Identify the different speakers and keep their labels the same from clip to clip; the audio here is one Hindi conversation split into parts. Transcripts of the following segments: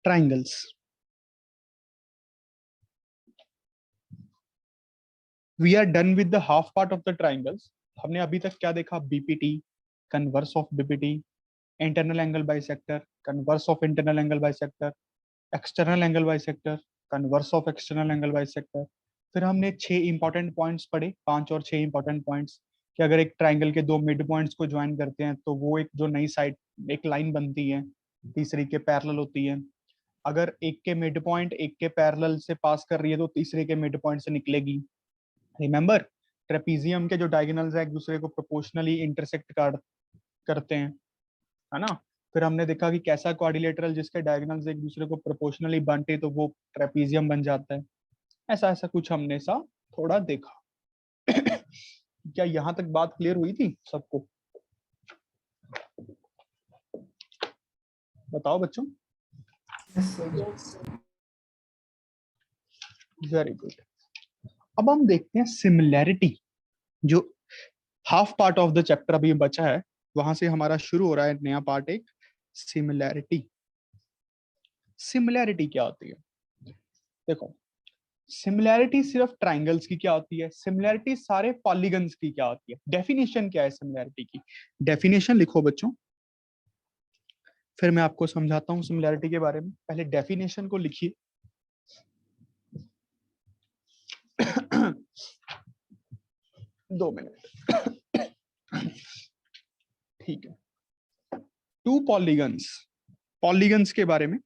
Speaker 1: triangles. We are done with the half part of the triangles. हमने अभी तक क्या देखा? BPT, converse of BPT, internal angle bisector, converse of internal angle bisector, external angle bisector, converse of external angle bisector. फिर हमने 6 इंपॉर्टेंट पॉइंट्स पढ़े, 5 और 6 इंपॉर्टेंट पॉइंट्स, कि अगर एक ट्राइंगल के दो मिड पॉइंट्स को ज्वाइन करते हैं तो वो एक जो नई साइड एक लाइन बनती है, तीसरी के पैरेलल होती है। अगर एक के मिड पॉइंट एक के पैरेलल से पास कर रही है तो तीसरे के मिड पॉइंट से निकलेगी। रिमेंबर, ट्रेपीजियम के जो डायगोनल्स है एक दूसरे को प्रोपोर्शनली इंटरसेक्ट करते हैं, है ना। फिर हमने देखा कि कैसा क्वाड्रिलेटरल जिसके डायगोनल्स एक दूसरे को प्रोपोर्शनली बांटे तो वो ट्रेपीजियम बन जाता है। ऐसा ऐसा कुछ हमने सा थोड़ा देखा। क्या यहां तक बात क्लियर हुई थी सबको? बताओ बच्चों। Very good. अब हम देखते हैं सिमिलैरिटी। जो half part of the chapter अभी बचा है वहां से हमारा शुरू हो रहा है नया पार्ट, एक सिमिलैरिटी। सिमिलैरिटी क्या होती है? देखो, सिमिलैरिटी सिर्फ ट्राइंगल्स की क्या होती है, सिमिलैरिटी सारे पॉलीगन्स की क्या होती है। डेफिनेशन क्या है सिमिलैरिटी की? डेफिनेशन लिखो बच्चों, फिर मैं आपको समझाता हूं सिमिलैरिटी के बारे में। पहले डेफिनेशन को लिखिए। 2 मिनट। ठीक है। टू पॉलीगन्स, पॉलीगन्स के बारे में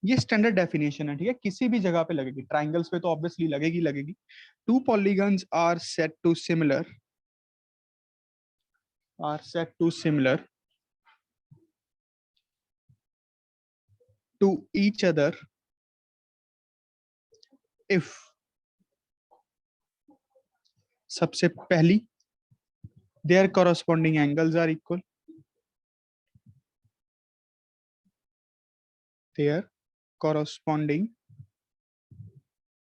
Speaker 1: ये स्टैंडर्ड डेफिनेशन है, ठीक है। किसी भी जगह पे लगेगी, ट्राइंगल्स पे तो ऑब्वियसली लगेगी। Two polygons are set to similar to each other if, सबसे पहली, their corresponding angles are equal, their corresponding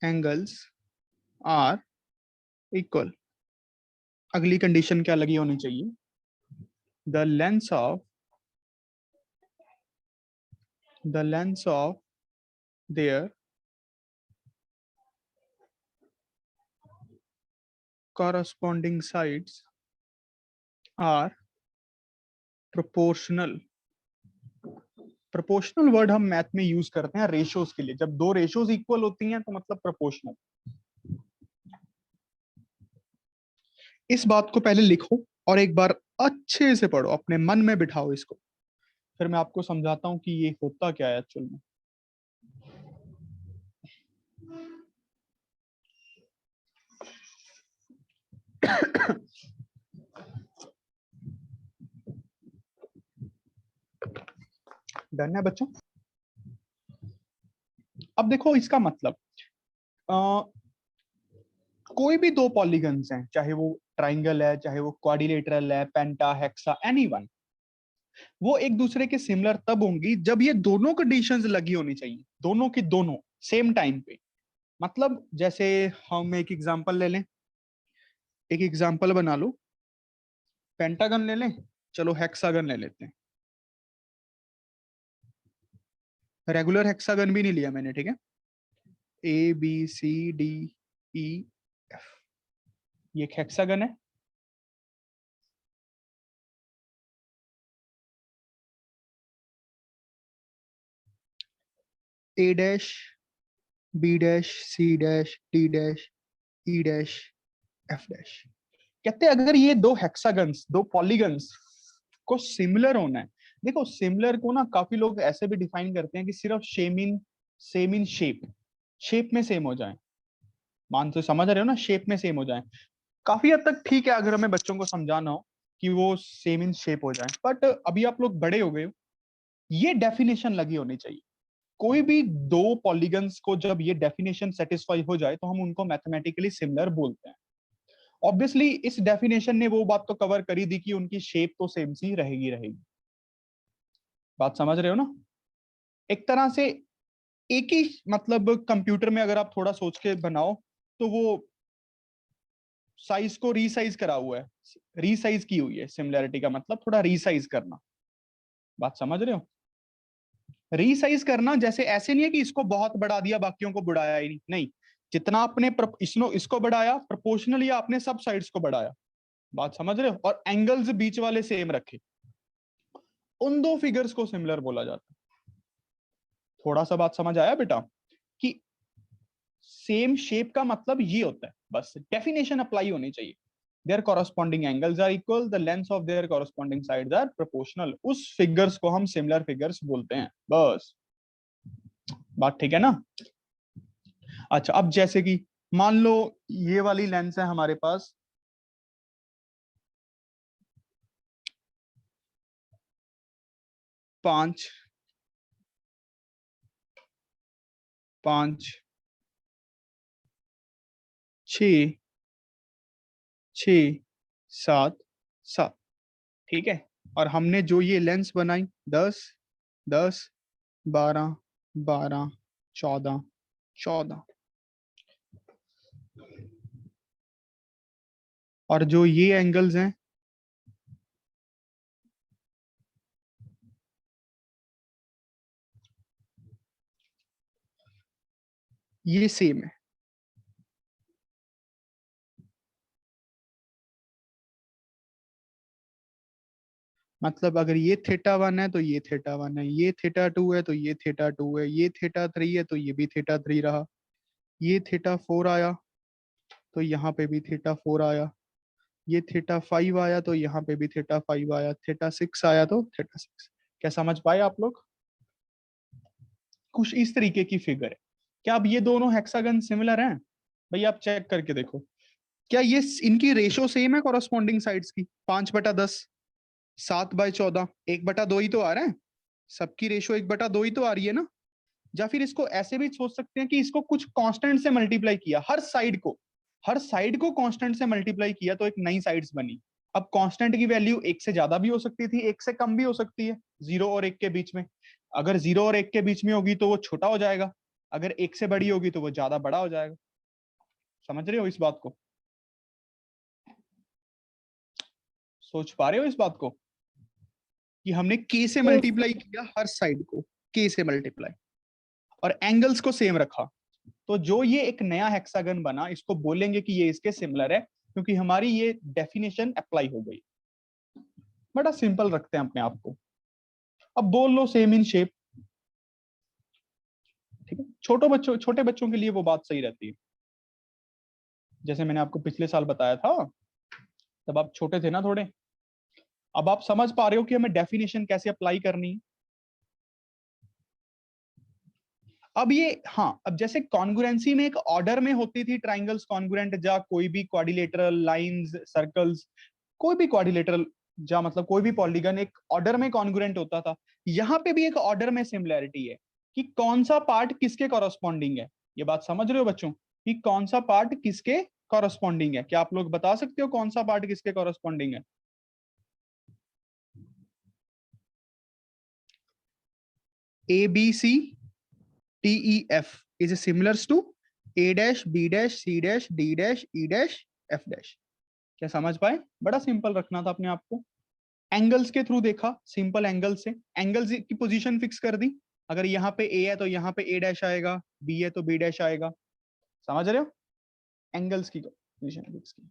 Speaker 1: angles are equal। अगली कंडीशन क्या लगी होनी चाहिए? the length of their corresponding sides are proportional। Proportional word हम मैथ में यूज करते हैं रेशियोज के लिए। जब दो रेशियोज इक्वल होती हैं तो मतलब प्रोपोर्शनल। इस बात को पहले लिखो और एक बार अच्छे से पढ़ो, अपने मन में बिठाओ इसको, फिर मैं आपको समझाता हूं कि ये होता क्या है एक्चुअल में। डन है बच्चों? अब देखो इसका मतलब, कोई भी दो पॉलीगन्स हैं, चाहे वो ट्राइंगल है, चाहे वो क्वाड्रिलेटरल है, पेंटा, हेक्सा, एनीवन, वो एक दूसरे के सिमिलर तब होंगी जब ये दोनों कंडीशंस लगी होनी चाहिए, दोनों की दोनों सेम टाइम पे। मतलब जैसे हम एक एग्जांपल ले लें, एक एग्जांपल बना लो, पेंटागन ले लें, चलो हेक्सागन ले लेते हैं। रेगुलर हेक्सागन भी नहीं लिया मैंने, ठीक है। ABCDEF, ये एक हेक्सागन है। A dash, B dash, C dash, D dash, E dash, F dash. कहते हैं अगर ये दो हेक्सागन्स, दो पॉलीगन्स को सिमिलर होना है। देखो सिमिलर को ना काफी लोग ऐसे भी डिफाइन करते हैं कि सिर्फ सेम इन शेप में सेम हो जाए। मान तो समझ रहे हो ना, शेप में सेम हो जाए। काफी हद तक ठीक है अगर हमें बच्चों को समझाना हो कि वो सेम इन शेप हो जाए, बट अभी आप लोग बड़े हो गए हो, ये डेफिनेशन लगी होनी चाहिए। कोई भी दो पॉलीगन्स को जब ये डेफिनेशन सेटिस्फाई हो जाए तो हम उनको मैथमेटिकली सिमिलर बोलते हैं। ऑब्वियसली इस डेफिनेशन ने वो बात तो कवर करी दी कि उनकी शेप तो सेम सी रहेगी। बात समझ रहे हो ना? एक तरह से एक ही, मतलब कंप्यूटर में अगर आप थोड़ा सोच के बनाओ तो वो साइज को रीसाइज करा हुआ है, रीसाइज की हुई है। सिमिलैरिटी का मतलब थोड़ा रीसाइज करना। बात समझ रहे हो? रीसाइज करना जैसे ऐसे नहीं है कि इसको बहुत बढ़ा दिया बाकियों को बढ़ाया ही नहीं, नहीं, जितना आपने इसको बढ़ाया प्रोपोर्शनली आपने सब साइड्स को बढ़ाया। बात समझ रहे हो? और एंगल्स बीच वाले सेम रखे, उन दो फिगर्स को सिमिलर बोला जाता है। थोड़ा सा बात समझ आया बेटा कि सेम शेप का मतलब ये होता है, बस डेफिनेशन अप्लाई होनी चाहिए। Their corresponding angles are equal, the length of their corresponding sides are proportional, उस फिगर्स को हम सिमिलर फिगर्स बोलते हैं, बस। बात ठीक है ना? अच्छा, अब जैसे कि मान लो ये वाली लेंस है हमारे पास 5, 5, 6, 6, 7, 7, ठीक है। और हमने जो ये लेंस बनाई 10, 10, 12, 12, 14, 14, और जो ये एंगल्स हैं ये सेम है। मतलब अगर ये थीटा 1 है तो ये थीटा 1 है, ये थीटा 2 है तो ये थीटा 2 है, ये थीटा 3 है तो ये भी थीटा 3 रहा, ये थीटा 4 आया तो यहाँ पे भी थीटा 4 आया, ये थीटा 5 आया तो यहाँ पे भी थीटा 5 आया, थीटा 6 आया तो थीटा 6। क्या समझ पाए आप लोग? कुछ इस तरीके की फिगर है। क्या अब ये दोनों हेक्सागन सिमिलर हैं? भाई आप चेक करके देखो, क्या ये इनकी रेशो सेम है कॉरस्पॉन्डिंग साइड्स की? 5/10, 7/14, 1/2 ही तो आ रहा है, सबकी रेशो 1/2 ही तो आ रही है ना। या फिर इसको ऐसे भी सोच सकते हैं कि इसको कुछ कांस्टेंट से मल्टीप्लाई किया, हर साइड को कांस्टेंट से मल्टीप्लाई किया तो एक नई साइड्स बनी। अब कांस्टेंट की वैल्यू 1 से ज्यादा भी हो सकती थी, 1 से कम भी हो सकती है, 0 और 1 के बीच में। अगर 0 और 1 के बीच में होगी तो वो छोटा हो जाएगा, अगर 1 से बड़ी होगी तो वो ज्यादा बड़ा हो जाएगा। समझ रहे हो इस बात को? सोच पा रहे हो इस बात को कि हमने के से मल्टीप्लाई किया हर साइड को, के से मल्टीप्लाई, और एंगल्स को सेम रखा, तो जो ये एक नया हेक्सागन बना इसको बोलेंगे कि ये इसके सिमिलर है, क्योंकि हमारी ये डेफिनेशन अप्लाई हो गई। बड़ा सिंपल रखते हैं अपने आप को। अब बोल लो सेम इन शेप, ठीक है। छोटे बच्चों के लिए वो बात सही रहती है, जैसे मैंने आपको पिछले साल बताया था, तब आप छोटे थे ना थोड़े। अब आप समझ पा रहे हो कि हमें डेफिनेशन कैसे अप्लाई करनी है। अब ये, हाँ, अब जैसे कॉन्ग्रुएंसी में एक ऑर्डर में होती थी ट्राइंगल्स कॉन्ग्रुएंट, जा कोई भी क्वाड्रिलेटरल लाइंस सर्कल्स, कोई भी क्वाड्रिलेटरल, जा मतलब कोई भी पॉलीगन एक ऑर्डर में कॉन्ग्रुएंट होता था। यहाँ पे भी एक ऑर्डर में सिमिलैरिटी है कि कौन सा पार्ट किसके कॉरस्पॉन्डिंग है। ये बात समझ रहे हो बच्चों कि कौन सा पार्ट किसके कॉरस्पॉन्डिंग है? क्या आप लोग बता सकते हो कौन सा पार्ट किसके कॉरस्पॉन्डिंग है? ABCDEF is similar to A dash B dash C dash D dash E dash F dash। क्या समझ पाए? बड़ा सिंपल रखना था अपने आप को। एंगल्स के थ्रू देखा, सिंपल एंगल से एंगल्स की पोजीशन फिक्स कर दी। अगर यहाँ पे ए है तो यहाँ पे ए डैश आएगा, बी है तो बी डैश आएगा। समझ रहे हो? एंगल्स की पोजीशन फिक्स की।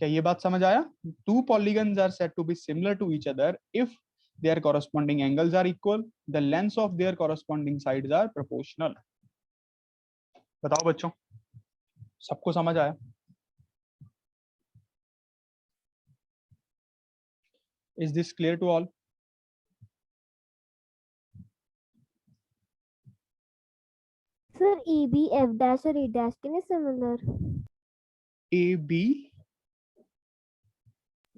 Speaker 1: क्या ये बात समझ आया? Two polygons are said to be similar to each other if their corresponding angles are equal, the lengths of their corresponding sides are proportional। बताओ बच्चों, सबको समझ आया? Is this clear to all?
Speaker 2: Sir, EB, F dash और E dash के लिए similar?
Speaker 1: AB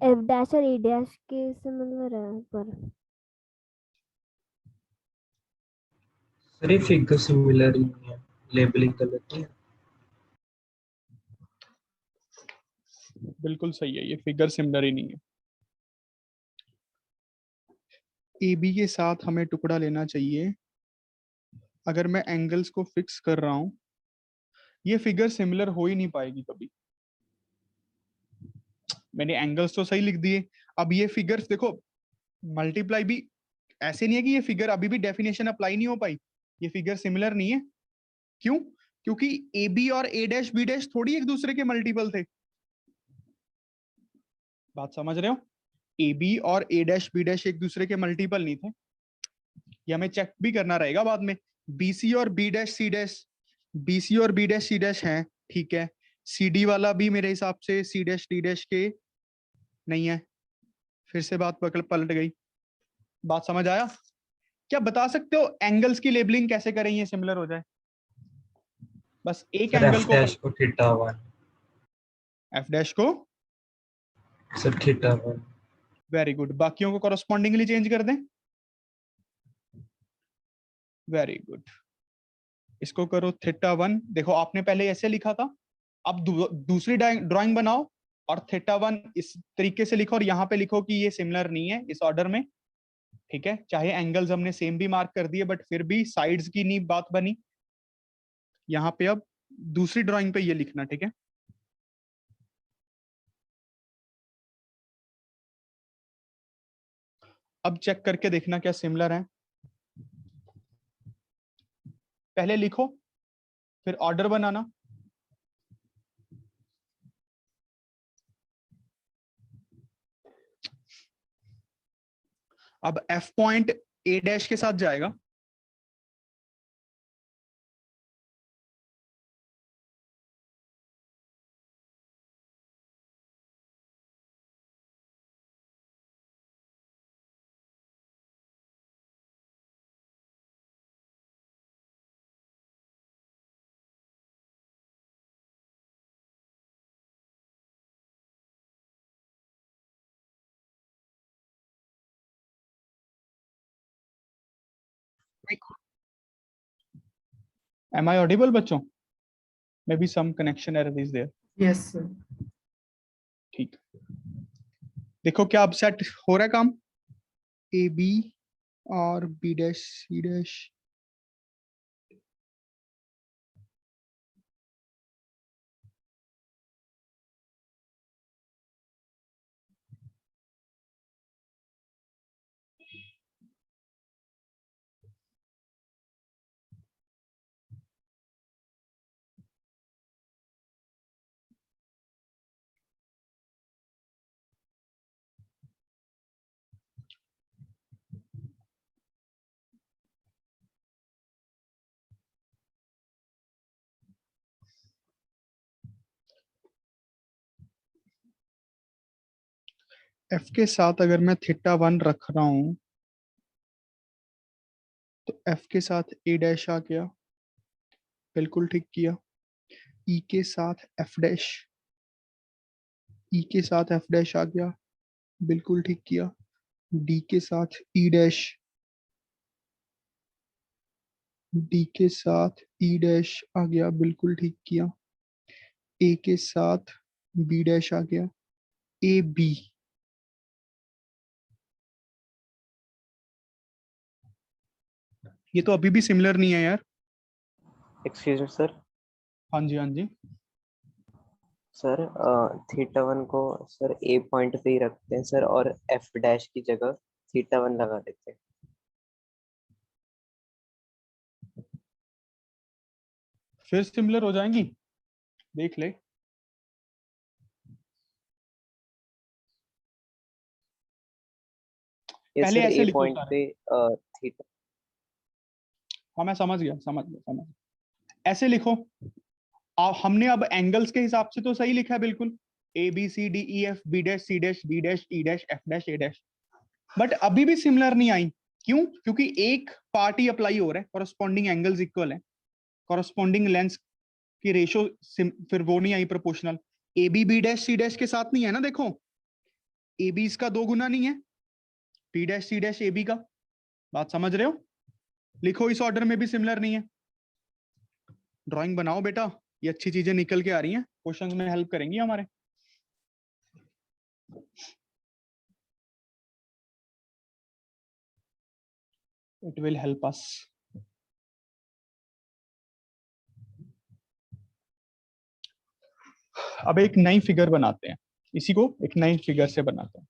Speaker 2: F dash और E dash के similar है पर।
Speaker 3: सर ये फिगर सिमिलर ही नहीं है, लेबलिंग गलत है।
Speaker 1: बिल्कुल सही है, ये फिगर सिमिलर ही नहीं है। AB के साथ हमें टुकड़ा लेना चाहिए। अगर मैं एंगल्स को फिक्स कर रहा हूं, ये फिगर सिमिलर हो ही नहीं पाएगी कभी। मैंने एंगल्स तो सही लिख दिए, अब ये फिगर्स देखो मल्टीप्लाई भी ऐसे नहीं है कि ये फिगर अभी भी डेफिनेशन अप्लाई नहीं हो पाई, ये फिगर सिमिलर नहीं है। क्यों? क्योंकि ए बी और ए डैश बी डैश थोड़ी एक दूसरे के मल्टीपल थे। बात समझ रहे हो? ए बी और ए डैश बी डैश एक दूसरे के मल्टीपल नहीं थे। ये हमें चेक भी करना रहेगा बाद में। बी सी और B dash C dash, B C और बी डैश सी डैश है, ठीक है। सी डी वाला भी मेरे हिसाब से सी डैश डी डैश के नहीं है। फिर से बात पलट गई। बात समझ आया? क्या बता सकते हो एंगल्स की लेबलिंग कैसे करें ये सिमिलर हो जाए? बस एक
Speaker 3: सर
Speaker 1: एंगल
Speaker 3: एफ
Speaker 1: को
Speaker 3: डैश को थीटा 1,
Speaker 1: एफ डैश को,
Speaker 3: सर थीटा 1।
Speaker 1: वेरी गुड, बाकियों को कॉरस्पॉन्डिंगली चेंज कर दें। वेरी गुड, इसको करो थीटा 1। देखो आपने पहले ऐसे लिखा था, अब दूसरी ड्राइंग बनाओ और थीटा 1 इस तरीके से लिखो और यहाँ पे लिखो कि ये सिमिलर नहीं है इस ऑर्डर में, ठीक है। चाहे एंगल्स हमने सेम भी मार्क कर दिए बट फिर भी साइड्स की नहीं बात बनी। यहाँ पे अब दूसरी ड्राइंग पे ये लिखना, ठीक है। अब चेक करके देखना क्या सिमिलर है। पहले लिखो फिर ऑर्डर बनाना। अब एफ पॉइंट ए डैश के साथ जाएगा, एम आई ऑडिबल बच्चों? Maybe some connection error is there.
Speaker 4: Yes sir.
Speaker 1: ठीक, देखो क्या अब सेट हो रहा है काम। ए बी और B dash C dash, F के साथ अगर मैं थीटा 1 रख रहा हूं तो एफ के साथ ए डैश आ गया, बिल्कुल ठीक किया। ई के साथ एफ डैश, ई के साथ एफ डैश आ गया, बिल्कुल ठीक किया। डी के साथ ई डैश, डी के साथ ई डैश आ गया, बिल्कुल ठीक किया। ए के साथ बी डैश आ गया, ए बी, ये तो अभी भी सिमिलर नहीं है यार।
Speaker 5: Excuse me sir.
Speaker 1: हाँ जी, हाँ जी।
Speaker 5: सर थीटा 1 को सर ए पॉइंट पे ही रखते हैं सर, और एफ डैश की जगह थीटा 1 लगा देते हैं।
Speaker 1: फिर सिमिलर हो जाएंगी, देख ले।
Speaker 5: ये
Speaker 1: पहले
Speaker 5: सर
Speaker 1: ऐसे
Speaker 5: ए
Speaker 1: लिखो
Speaker 5: पॉइंट
Speaker 1: सारे।
Speaker 5: पे थीटा।
Speaker 1: हाँ मैं समझ गया, समझ गया, समझ गया। ऐसे लिखो। हमने अब एंगल्स के हिसाब से तो सही लिखा है बिल्कुल, A B C D E F B dash C dash D dash E dash F dash A dash, but अभी भी सिमिलर नहीं आई। क्यों? क्योंकि एक पार्ट ही अप्लाई हो रहा है, कॉरस्पॉन्डिंग एंगल्स इक्वल है, कॉरस्पॉन्डिंग लेंस की रेशो फिर वो नहीं आई proportional. A B B dash C dash के साथ नहीं है ना, देखो ए बी इसका 2 गुना नहीं है, B dash C dash A B का। बात समझ रहे हो? लिखो इस ऑर्डर में भी सिमिलर नहीं है। ड्राइंग बनाओ बेटा, ये अच्छी चीजें निकल के आ रही हैं, क्वेश्चंस में हेल्प करेंगी हमारे। It will help us. अब एक नई फिगर बनाते हैं, इसी को एक नई फिगर से बनाते हैं।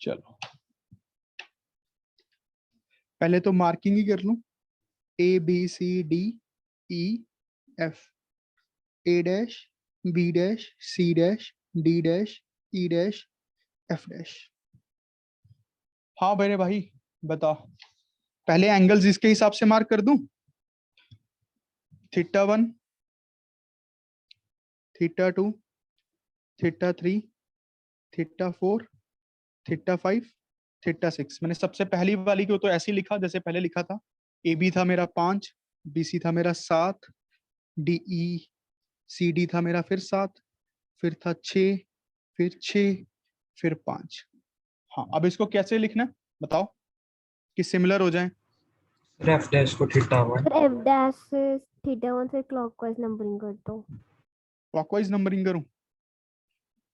Speaker 1: चलो पहले तो मार्किंग ही कर लूं, A B C D E F, A dash B dash C dash D dash E dash F dash. हाँ मेरे भाई बता, पहले एंगल्स इसके हिसाब से मार्क कर दूं, theta 1, theta 2, theta 3, theta 4, theta 5, theta 6। मैंने सबसे पहली वाली को तो ऐसे ही लिखा जैसे पहले लिखा था, ए बी था मेरा 5, बी सी था मेरा 7, डी ई सी डी था मेरा फिर 7, फिर था 6, फिर 6, फिर 5। हाँ अब इसको कैसे लिखना है बताओ कि सिमिलर हो जाए।
Speaker 3: सर एफ डैश को थीटा 1,
Speaker 2: सर एफ डैश से थीटा 1 से क्लॉकवाइज नंबरिंग कर दो।
Speaker 1: क्लॉकवाइज नंबरिंग करूं,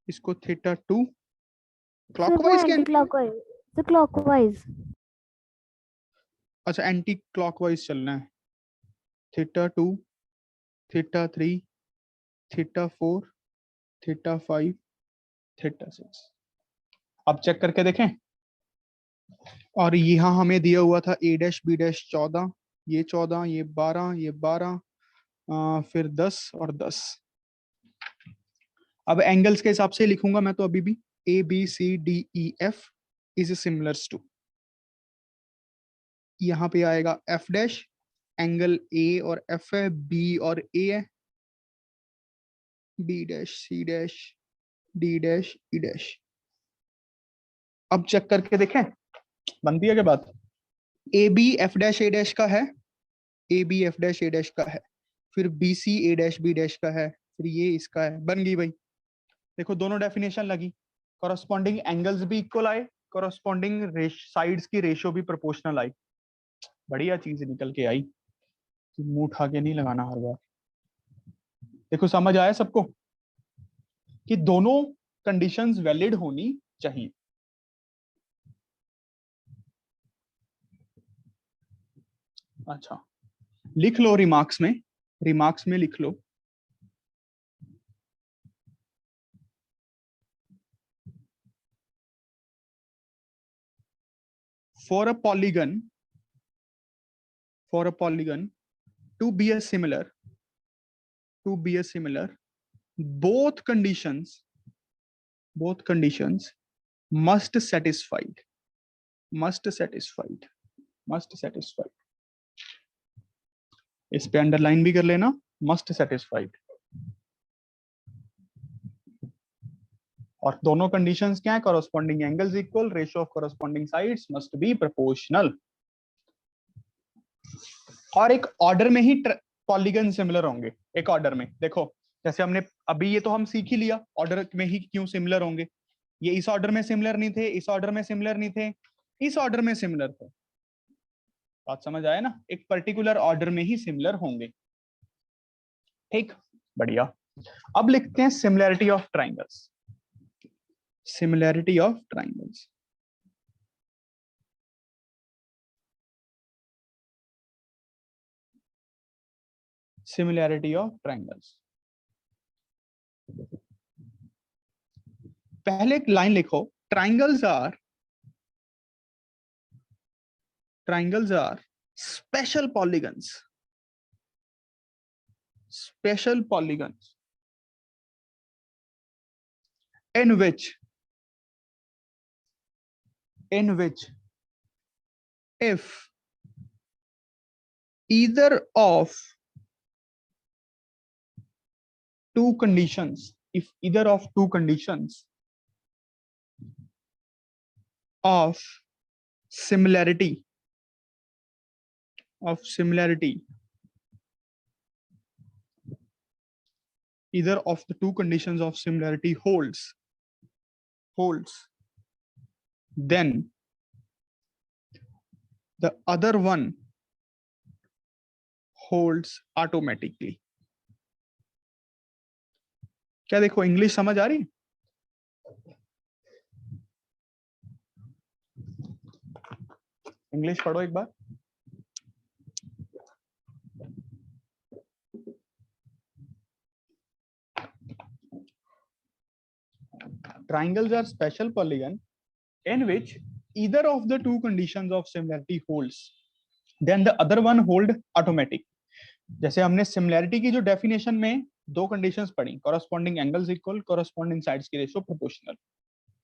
Speaker 1: इसको थीटा 2
Speaker 2: सर वो
Speaker 1: clockwise
Speaker 2: anti clockwise, sir clockwise.
Speaker 1: अच्छा एंटी क्लॉकवाइज चलना है, theta 2, theta 3, theta 4, theta 5, theta 6। अब चेक करके देखें। और यहाँ हमें दिया हुआ था ए डैश बी डैश 14, ये 14, ये 12, ये 12, फिर 10 और 10। अब एंगल्स के हिसाब से लिखूंगा मैं तो अभी भी, A B C D E F is similar to, यहाँ पे आएगा एफ डैश, एंगल ए और एफ है, बी और ए है, B dash C dash D dash E dash. अब चेक करके देखें बनती है क्या बात। A B F dash A dash का है, A B F dash A dash का है, फिर B C A dash B dash का है, फिर ये इसका है, बन गई भाई। देखो दोनों डेफिनेशन लगी, कॉरस्पॉन्डिंग एंगल्स भी इक्वल आए, कॉरस्पॉन्डिंग साइड्स की रेशियो भी प्रोपोर्शनल आई। बढ़िया चीज निकल के आई, मुंह उठा के नहीं लगाना हर बार। देखो समझ आया सबको कि दोनों कंडीशंस वैलिड होनी चाहिए। अच्छा लिख लो रिमार्क्स में, रिमार्क्स में लिख लो, for a polygon to be a similar both conditions must satisfied इस पे अंडरलाइन भी कर लेना, must satisfied। और दोनों कंडीशंस क्या है, corresponding angles equal, ratio of corresponding sides must be proportional, और एक ऑर्डर में ही पॉलीगन सिमिलर होंगे। एक ऑर्डर में देखो, जैसे हमने अभी ये तो हम सीख ही लिया ऑर्डर में ही क्यों सिमिलर होंगे। ये इस ऑर्डर में सिमिलर नहीं थे, इस ऑर्डर में सिमिलर नहीं थे, इस ऑर्डर में सिमिलर थे। बात समझ आया ना, एक पर्टिकुलर ऑर्डर में ही सिमिलर होंगे। ठीक बढ़िया। अब लिखते हैं similarity of triangles, similarity of triangles. Similarity of triangles, पहले एक लाइन लिखो, triangles are special polygons in which if either of two conditions of similarity either of the two conditions of similarity holds, then the other one holds automatically। क्या देखो इंग्लिश समझ आ रही है? इंग्लिश पढ़ो एक बार। Triangles are special polygon in which either of the two conditions of similarity holds, then the other one hold automatic. जैसे हमने सिमिलैरिटी की जो डेफिनेशन में दो कंडीशंस पढ़ी, corresponding angles equal, corresponding sides की रेशियो प्रोपोर्शनल।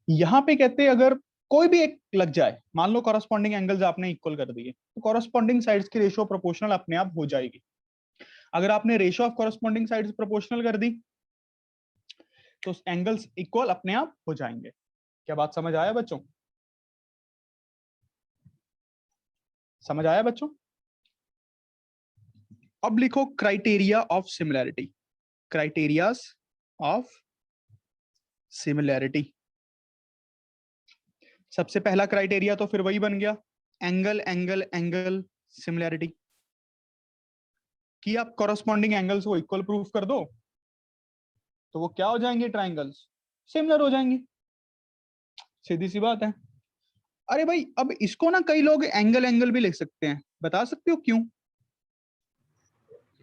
Speaker 1: यहाँ पे कहते हैं अगर कोई भी एक लग जाए, मान लो कॉरस्पॉन्डिंग एंगल्स आपने इक्वल कर दिए, तो कॉरस्पॉन्डिंग साइड्स की रेशियो प्रोपोर्शनल अपने आप हो जाएगी। अगर आपने ratio of corresponding sides proportional कर दी तो एंगल्स इक्वल अपने आप हो जाएंगे। क्या बात समझ आया बच्चों? समझ आया बच्चों? अब लिखो criteria of similarity. Criterias of similarity. सबसे पहला क्राइटेरिया तो फिर वही बन गया, एंगल एंगल एंगल सिमिलैरिटी, कि आप कॉरस्पॉन्डिंग एंगल्स को इक्वल प्रूफ कर दो तो वो क्या हो जाएंगे, ट्राइंगल्स सिमिलर हो जाएंगे। सीधी सी बात है। अरे भाई अब इसको ना कई लोग एंगल एंगल भी लिख सकते हैं, बता सकते हो क्यों?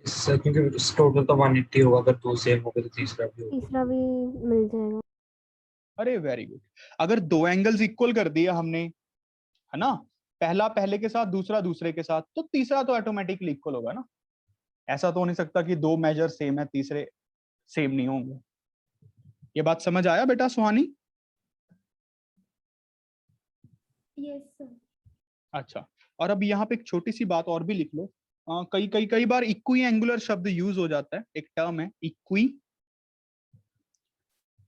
Speaker 3: सर क्योंकि टोटल तो 180 होगा, अगर दो सेम होगा तो तीसरा भी होगा।
Speaker 2: तीसरा भी मिल जाएगा।
Speaker 1: अरे वेरी गुड। अगर दो एंगल्स इक्वल कर दिया हमने, है ना, पहला पहले के साथ दूसरा दूसरे के साथ, तो तीसरा तो ऑटोमेटिकली इक्वल होगा ना। ऐसा तो हो नहीं सकता कि दो मेजर सेम है तीसरे सेम नहीं होंगे। ये बात समझ आया बेटा सुहानी?
Speaker 2: Yes sir.
Speaker 1: अच्छा, और अब यहाँ पे एक छोटी सी बात और भी लिख लो। कई बार इक्वी एंगुलर शब्द यूज हो जाता है, एक टर्म है इक्वी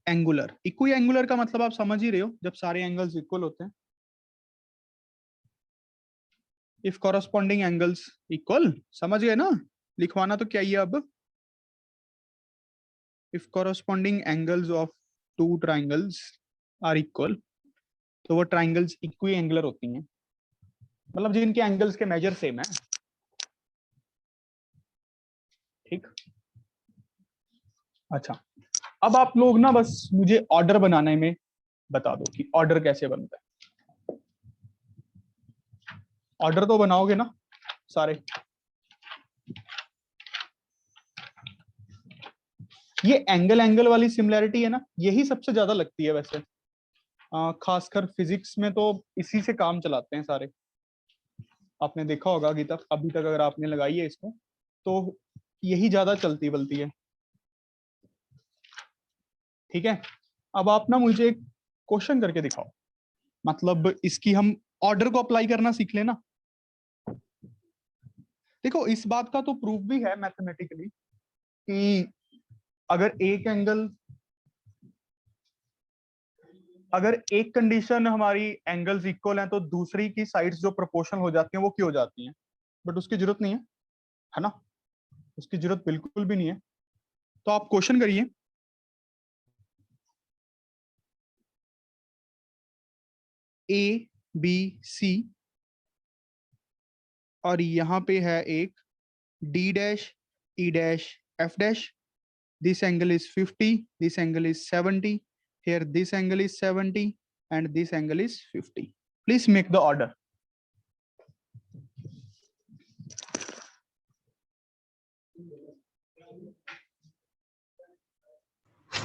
Speaker 1: एंगुलर। इक्वी एंगुलर का मतलब आप समझ ही रहे हो, जब सारे एंगल्स इक्वल होते हैं। इफ कॉरस्पॉन्डिंग एंगल्स इक्वल, समझ गए ना? लिखवाना तो क्या ही है अब, if corresponding angles of two triangles are equal, तो वो ट्राइंगल्स इक्वी एंगुलर होती हैं, मतलब जिनके एंगल्स के मेजर सेम है। ठीक। अच्छा, अब आप लोग ना बस मुझे ऑर्डर बनाने में बता दो कि ऑर्डर कैसे बनता है। ऑर्डर तो बनाओगे ना सारे? ये एंगल एंगल वाली सिमिलैरिटी है ना, यही सबसे ज्यादा लगती है वैसे। खासकर फिजिक्स में तो इसी से काम चलाते हैं सारे। आपने देखा होगा अभी तक अगर आपने लगाई है इसको, तो यही ज्यादा चलती बलती है। ठीक है, अब आप ना मुझे एक क्वेश्चन करके दिखाओ, मतलब इसकी हम ऑर्डर को अप्लाई करना सीख लेना। देखो इस बात का तो प्रूफ भी है मैथमेटिकली कि अगर एक कंडीशन हमारी एंगल्स इक्वल हैं तो दूसरी की साइड्स जो प्रोपोर्शनल हो जाती हैं वो क्यों हो जाती हैं? बट उसकी जरूरत नहीं है ना, उसकी जरूरत बिल्कुल भी नहीं है। तो आप क्वेश्चन करिए, ए बी सी, और यहां पे है एक D dash E dash F dash. This angle is 50, this angle is 70, here this angle is 70 and this angle is 50. Please make the order.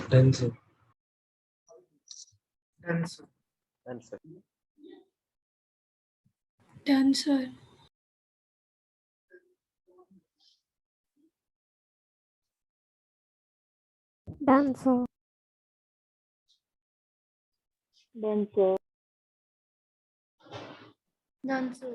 Speaker 3: Done, sir.
Speaker 5: Done, sir.
Speaker 4: Done, sir.
Speaker 2: Done sir.
Speaker 4: Done, sir. Done, sir.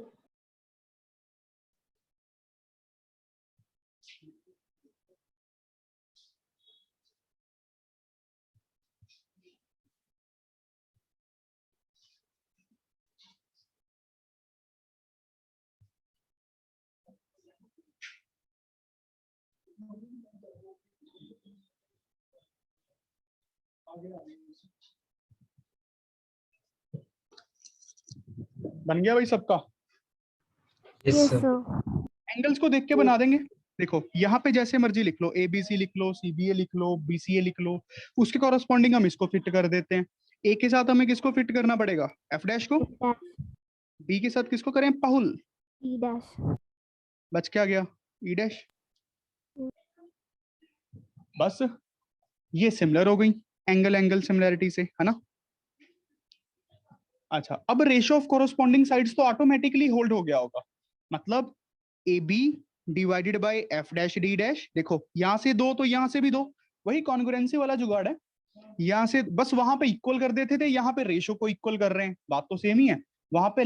Speaker 1: बन गया भाई सबका?
Speaker 3: Yes,
Speaker 2: yes
Speaker 3: sir.
Speaker 2: Sir.
Speaker 1: Angles को देख के बना देंगे। देखो यहाँ पे जैसे मर्जी लिख लो, ए बी सी लिख लो, सी बी ए लिख लो, बी सी ए लिख लो, उसके कॉरस्पॉन्डिंग हम इसको फिट कर देते हैं। ए के साथ हमें किसको फिट करना पड़ेगा? एफ डैश को। बी के साथ किसको करें? पाहुल।
Speaker 2: E dash.
Speaker 1: बच क्या गया? E dash. बस ये सिमिलर हो गई एंगल एंगल सिमिलैरिटी से, है ना। अच्छा, अब रेशियो ऑफ कोरोस्पॉन्डिंग साइड्स तो ऑटोमेटिकली होल्ड हो गया होगा, मतलब A B divided by F dash D dash. देखो यहाँ से दो तो यहाँ से भी दो, वही कॉन्ग्रुएंसी वाला जुगाड़ है। यहाँ से बस वहां पे इक्वल कर देते थे, यहाँ पे रेशियो को इक्वल कर रहे हैं, बात तो सेम ही है। वहां पे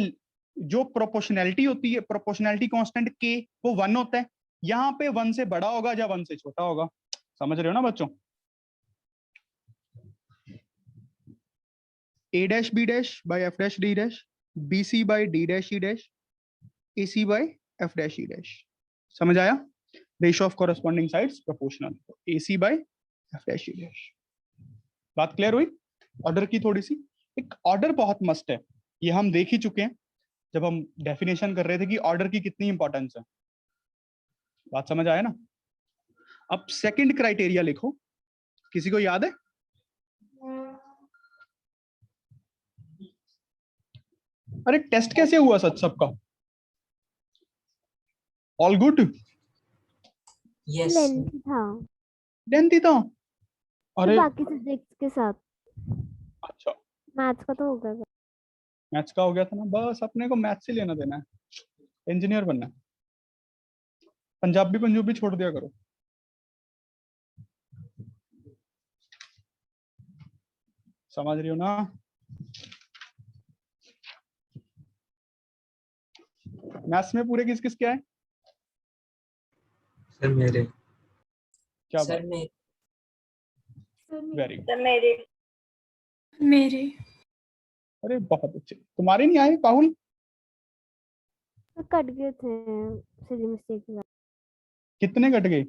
Speaker 1: जो प्रोपोर्शनैलिटी होती है, प्रोपोर्शनैलिटी कांस्टेंट के, वो 1 होता है। यहाँ पे 1 से बड़ा होगा या 1 से छोटा होगा। समझ रहे हो ना बच्चों? A dash B dash by F dash D dash, B C by D dash E dash, A C by F dash E dash. समझ आया? Ratio of corresponding sides proportional, A C by F dash E dash. बात क्लियर हुई? ऑर्डर की थोड़ी सी, एक ऑर्डर बहुत मस्ट है, ये हम देख ही चुके हैं जब हम डेफिनेशन कर रहे थे कि ऑर्डर की कितनी इंपॉर्टेंस है। बात समझ आया ना? अब सेकंड क्राइटेरिया लिखो, किसी को याद है? अरे टेस्ट कैसे हुआ सच सबका? All good?
Speaker 3: यस
Speaker 2: लेंथी था
Speaker 1: लेंथी था? अरे
Speaker 2: बाकी सब्जेक्ट्स के साथ।
Speaker 1: अच्छा,
Speaker 2: मैथ्स का तो हो गया।
Speaker 1: मैथ्स का हो गया था ना, बस अपने को मैथ्स से लेना देना है, इंजीनियर बनना है। पंजाबी पंजाबी छोड़ दिया करो। समझ रही हो ना? मैथ्स में पूरे किस किस क्या है?
Speaker 3: सर मेरे
Speaker 1: क्या
Speaker 3: सर
Speaker 1: बात,
Speaker 3: मैं
Speaker 1: वेरी गुड।
Speaker 4: मेरे
Speaker 1: अरे बहुत अच्छे, तुम्हारे नहीं आए पाहुल?
Speaker 2: तो कट गए थे सिली मिस्टेक की वजह
Speaker 1: कितने कट गए?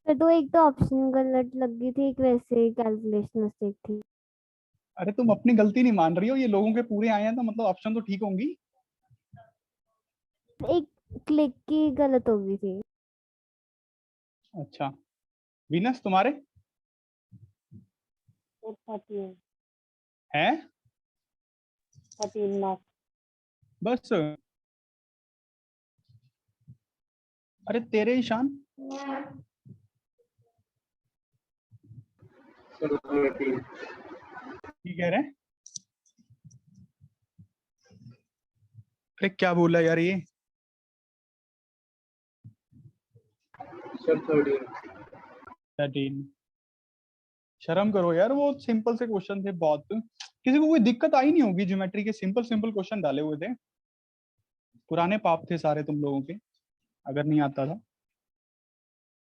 Speaker 2: से। तो एक तो ऑप्शन गलत लग गई थी, एक वैसे कैलकुलेशन मिस्टेक थी।
Speaker 1: अरे तुम अपनी गलती नहीं मान रही हो, ये लोगों के पूरे आए हैं तो मतलब ऑप्शन तो ठीक होंगी।
Speaker 2: एक क्लिक की गलत हो गई थी।
Speaker 1: अच्छा, वीनस तुम्हारे
Speaker 4: 13
Speaker 1: हैं?
Speaker 4: 13 मार्क्स।
Speaker 1: बस? अरे तेरे ईशान, ठीक कह रहे हैं? अरे क्या बोला यार ये?
Speaker 3: सर
Speaker 1: 13। शर्म करो यार, वो सिंपल से क्वेश्चन थे बहुत, किसी को कोई दिक्कत आई नहीं होगी, ज्योमेट्री के सिंपल सिंपल क्वेश्चन डाले हुए थे। पुराने पाप थे सारे तुम लोगों के, अगर नहीं आता था।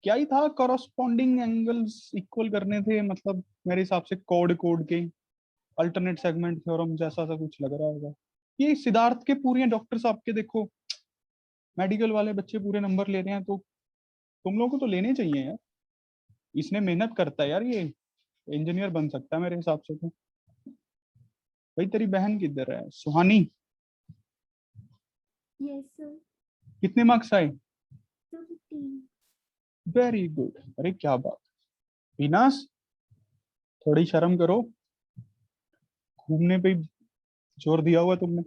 Speaker 1: क्या ही था, कॉरस्पॉन्डिंग एंगल्स इक्वल करने थे, मतलब मेरे हिसाब से कोड कोड के अल्टरनेट सेगमेंट थ्योरम जैसा सा कुछ लग रहा होगा। ये सिद्धार्थ के पूरे डॉक्टर साहब के देखो, मेडिकल वाले बच्चे पूरे नंबर ले रहे हैं, तो तुम लोगों को तो लेने चाहिए यार। इसने मेहनत करता है यार, ये इंजीनियर बन सकता है मेरे हिसाब से तो। भाई तेरी बहन किधर है, सुहानी?
Speaker 4: Yes sir.
Speaker 1: कितने मार्क्स आए?
Speaker 4: 15।
Speaker 1: वेरी गुड, अरे क्या बात। विनाश, थोड़ी शर्म करो, घूमने पे ही जोर दिया हुआ तुमने।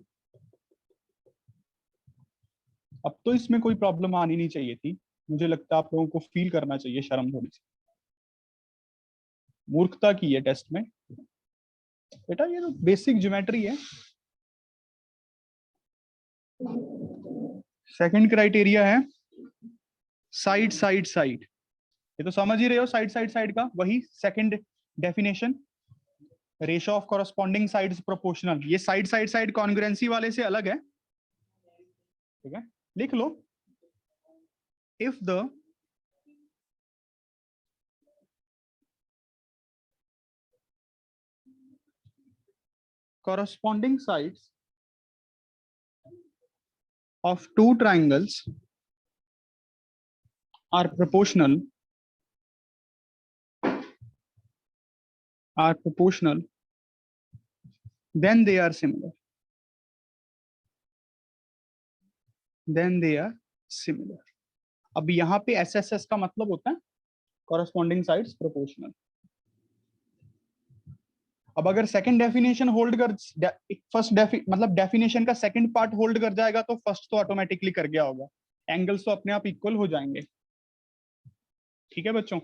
Speaker 1: अब तो इसमें कोई प्रॉब्लम आनी नहीं चाहिए थी, मुझे लगता है आप लोगों को फील करना चाहिए शर्म थोड़ी सी। मूर्खता की है टेस्ट में बेटा, ये तो बेसिक ज्योमेट्री है। सेकंड क्राइटेरिया है साइड साइड साइड, ये तो समझ ही रहे हो, साइड साइड साइड का वही second definition. Ratio of corresponding sides proportional, ये साइड साइड साइड कॉन्ग्रुएंसी वाले से अलग है, ठीक है? लिख लो, if the corresponding sides of two triangles are proportional, then they are similar, अब यहाँ पे SSS का मतलब होता है corresponding sides proportional। अब अगर सेकंड डेफिनेशन होल्ड कर, फर्स्ट मतलब डेफिनेशन का सेकंड पार्ट होल्ड कर जाएगा तो फर्स्ट तो ऑटोमेटिकली कर गया होगा, एंगल्स तो अपने आप इक्वल हो जाएंगे। ठीक है बच्चों?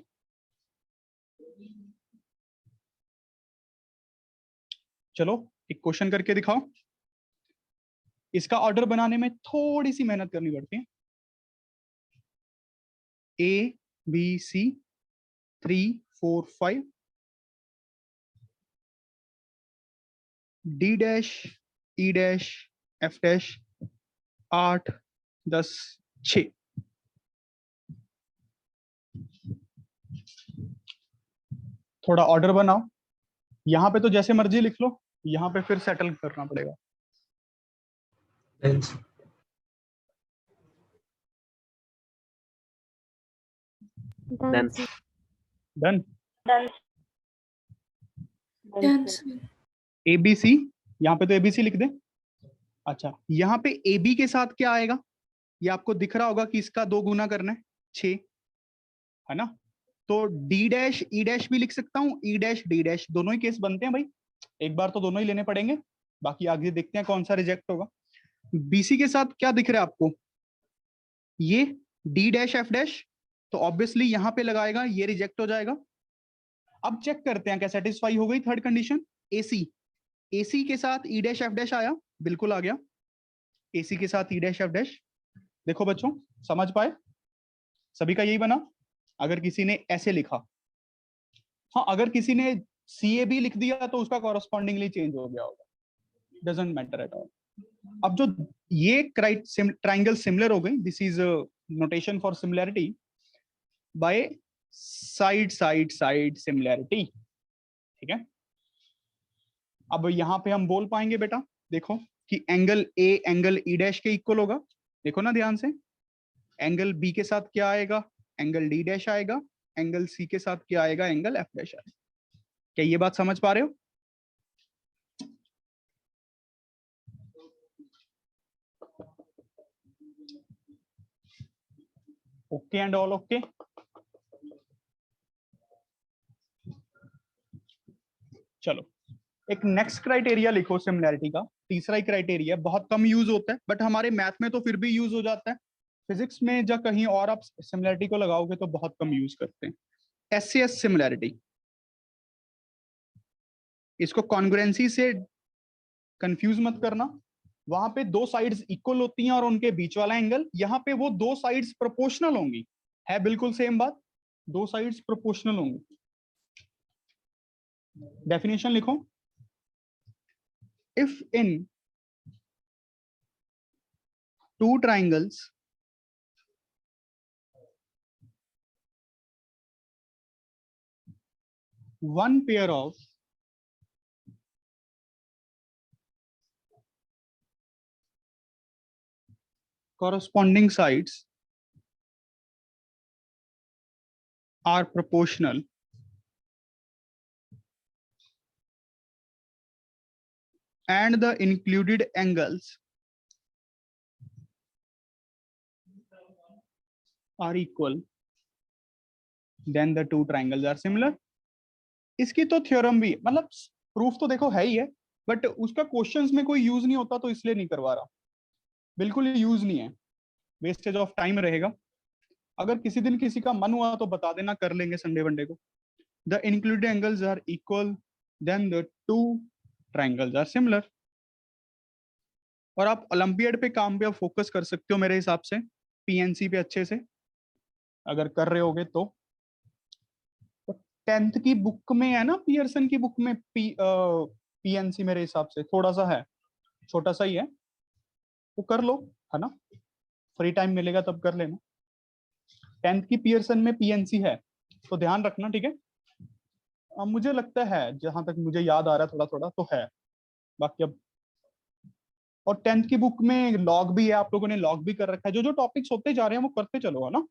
Speaker 1: चलो एक क्वेश्चन करके दिखाओ। इसका ऑर्डर बनाने में थोड़ी सी मेहनत करनी पड़ती है। A B C 3 4 5 D dash E dash F dash 8 10 6। थोड़ा ऑर्डर बनाओ। यहाँ पे तो जैसे मर्जी लिख लो, यहाँ पे फिर सेटल करना पड़ेगा।
Speaker 3: Dense.
Speaker 2: Done,
Speaker 5: Done.
Speaker 2: sir.
Speaker 1: Done.
Speaker 4: Done, sir.
Speaker 1: ABC, यहाँ पे तो ABC लिख दे। अच्छा, यहाँ पे AB के साथ क्या आएगा? ये आपको दिख रहा होगा कि इसका 2 गुना करना है 6, है ना? तो D डैश E डैश भी लिख सकता हूँ, E डैश D डैश, दोनों ही केस बनते हैं भाई। एक बार तो दोनों ही लेने पड़ेंगे, बाकी आगे देखते हैं कौन सा रिजेक्ट होगा। BC के साथ क्या दिख रहा है आपको? ये D डैश F डैश, तो ऑब्वियसली यहाँ पे लगाएगा, ये रिजेक्ट हो जाएगा। अब चेक करते हैं क्या सेटिस्फाई हो गई थर्ड कंडीशन। AC के साथ E डैश F डैश आया, बिल्कुल आ गया। AC के साथ E डैश F डैश, देखो बच्चों समझ पाए? सभी का यही बना। अगर किसी ने ऐसे लिखा, हाँ अगर किसी ने CAB लिख दिया तो उसका कॉरस्पॉन्डिंगली चेंज हो गया होगा, डजंट मैटर एट ऑल। अब जो ये ट्राइंगल सिमिलर हो गई, this is notation for similarity by side side side similarity, ठीक है। अब यहाँ पे हम बोल पाएंगे बेटा, देखो कि angle A angle E dash के इक्वल होगा। देखो ना ध्यान से, एंगल B के साथ क्या आएगा? एंगल D डैश आएगा। एंगल C के साथ क्या आएगा? एंगल F डैश आएगा। क्या ये बात समझ पा रहे हो? Okay and all okay. चलो एक नेक्स्ट क्राइटेरिया लिखो सिमिलैरिटी का, तीसरा ही क्राइटेरिया, बहुत कम यूज होता है बट हमारे मैथ में तो फिर भी यूज हो जाता है। फिजिक्स में जब कहीं और आप सिमिलैरिटी को लगाओगे तो बहुत कम यूज करते हैं। SCS सिमिलैरिटी, इसको कॉन्ग्रुएंसी से कंफ्यूज मत करना। वहां पे 2 साइड्स इक्वल होती हैं और उनके बीच वाला एंगल, यहाँ पे वो 2 साइड्स प्रोपोर्शनल होंगी, है बिल्कुल सेम बात, 2 साइड्स प्रोपोर्शनल होंगी। डेफिनेशन लिखो, if in 2 triangles one pair of corresponding sides are proportional and the included angles are equal, then the 2 triangles are similar। इसकी तो थ्योरम भी, मतलब प्रूफ तो देखो है ही है, बट उसका क्वेश्चंस में कोई यूज नहीं होता तो इसलिए नहीं करवा रहा, बिल्कुल यूज नहीं है, वेस्टेज ऑफ टाइम रहेगा। अगर किसी दिन किसी का मन हुआ तो बता देना, कर लेंगे संडे वनडे को। The included angles are equal, then the 2 triangles are similar. और आप ओलंपियाड पे काम पे फोकस कर सकते हो मेरे हिसाब से, PNC पे अच्छे से अगर कर रहे होगे तो। 10th की बुक में है ना, पियर्सन की बुक में PNC मेरे हिसाब से थोड़ा सा है, छोटा सा ही है, वो कर लो, है ना, फ्री टाइम मिलेगा तब कर लेना। 10th की पियर्सन में PNC है तो ध्यान रखना, ठीक है। मुझे लगता है, जहां तक मुझे याद आ रहा है थोड़ा थोड़ा तो है, बाकी अब। और 10th की बुक में लॉग भी है, आप लोगों ने लॉग भी कर रखा है। जो जो टॉपिक्स होते जा रहे हैं वो करते चलो, है ना,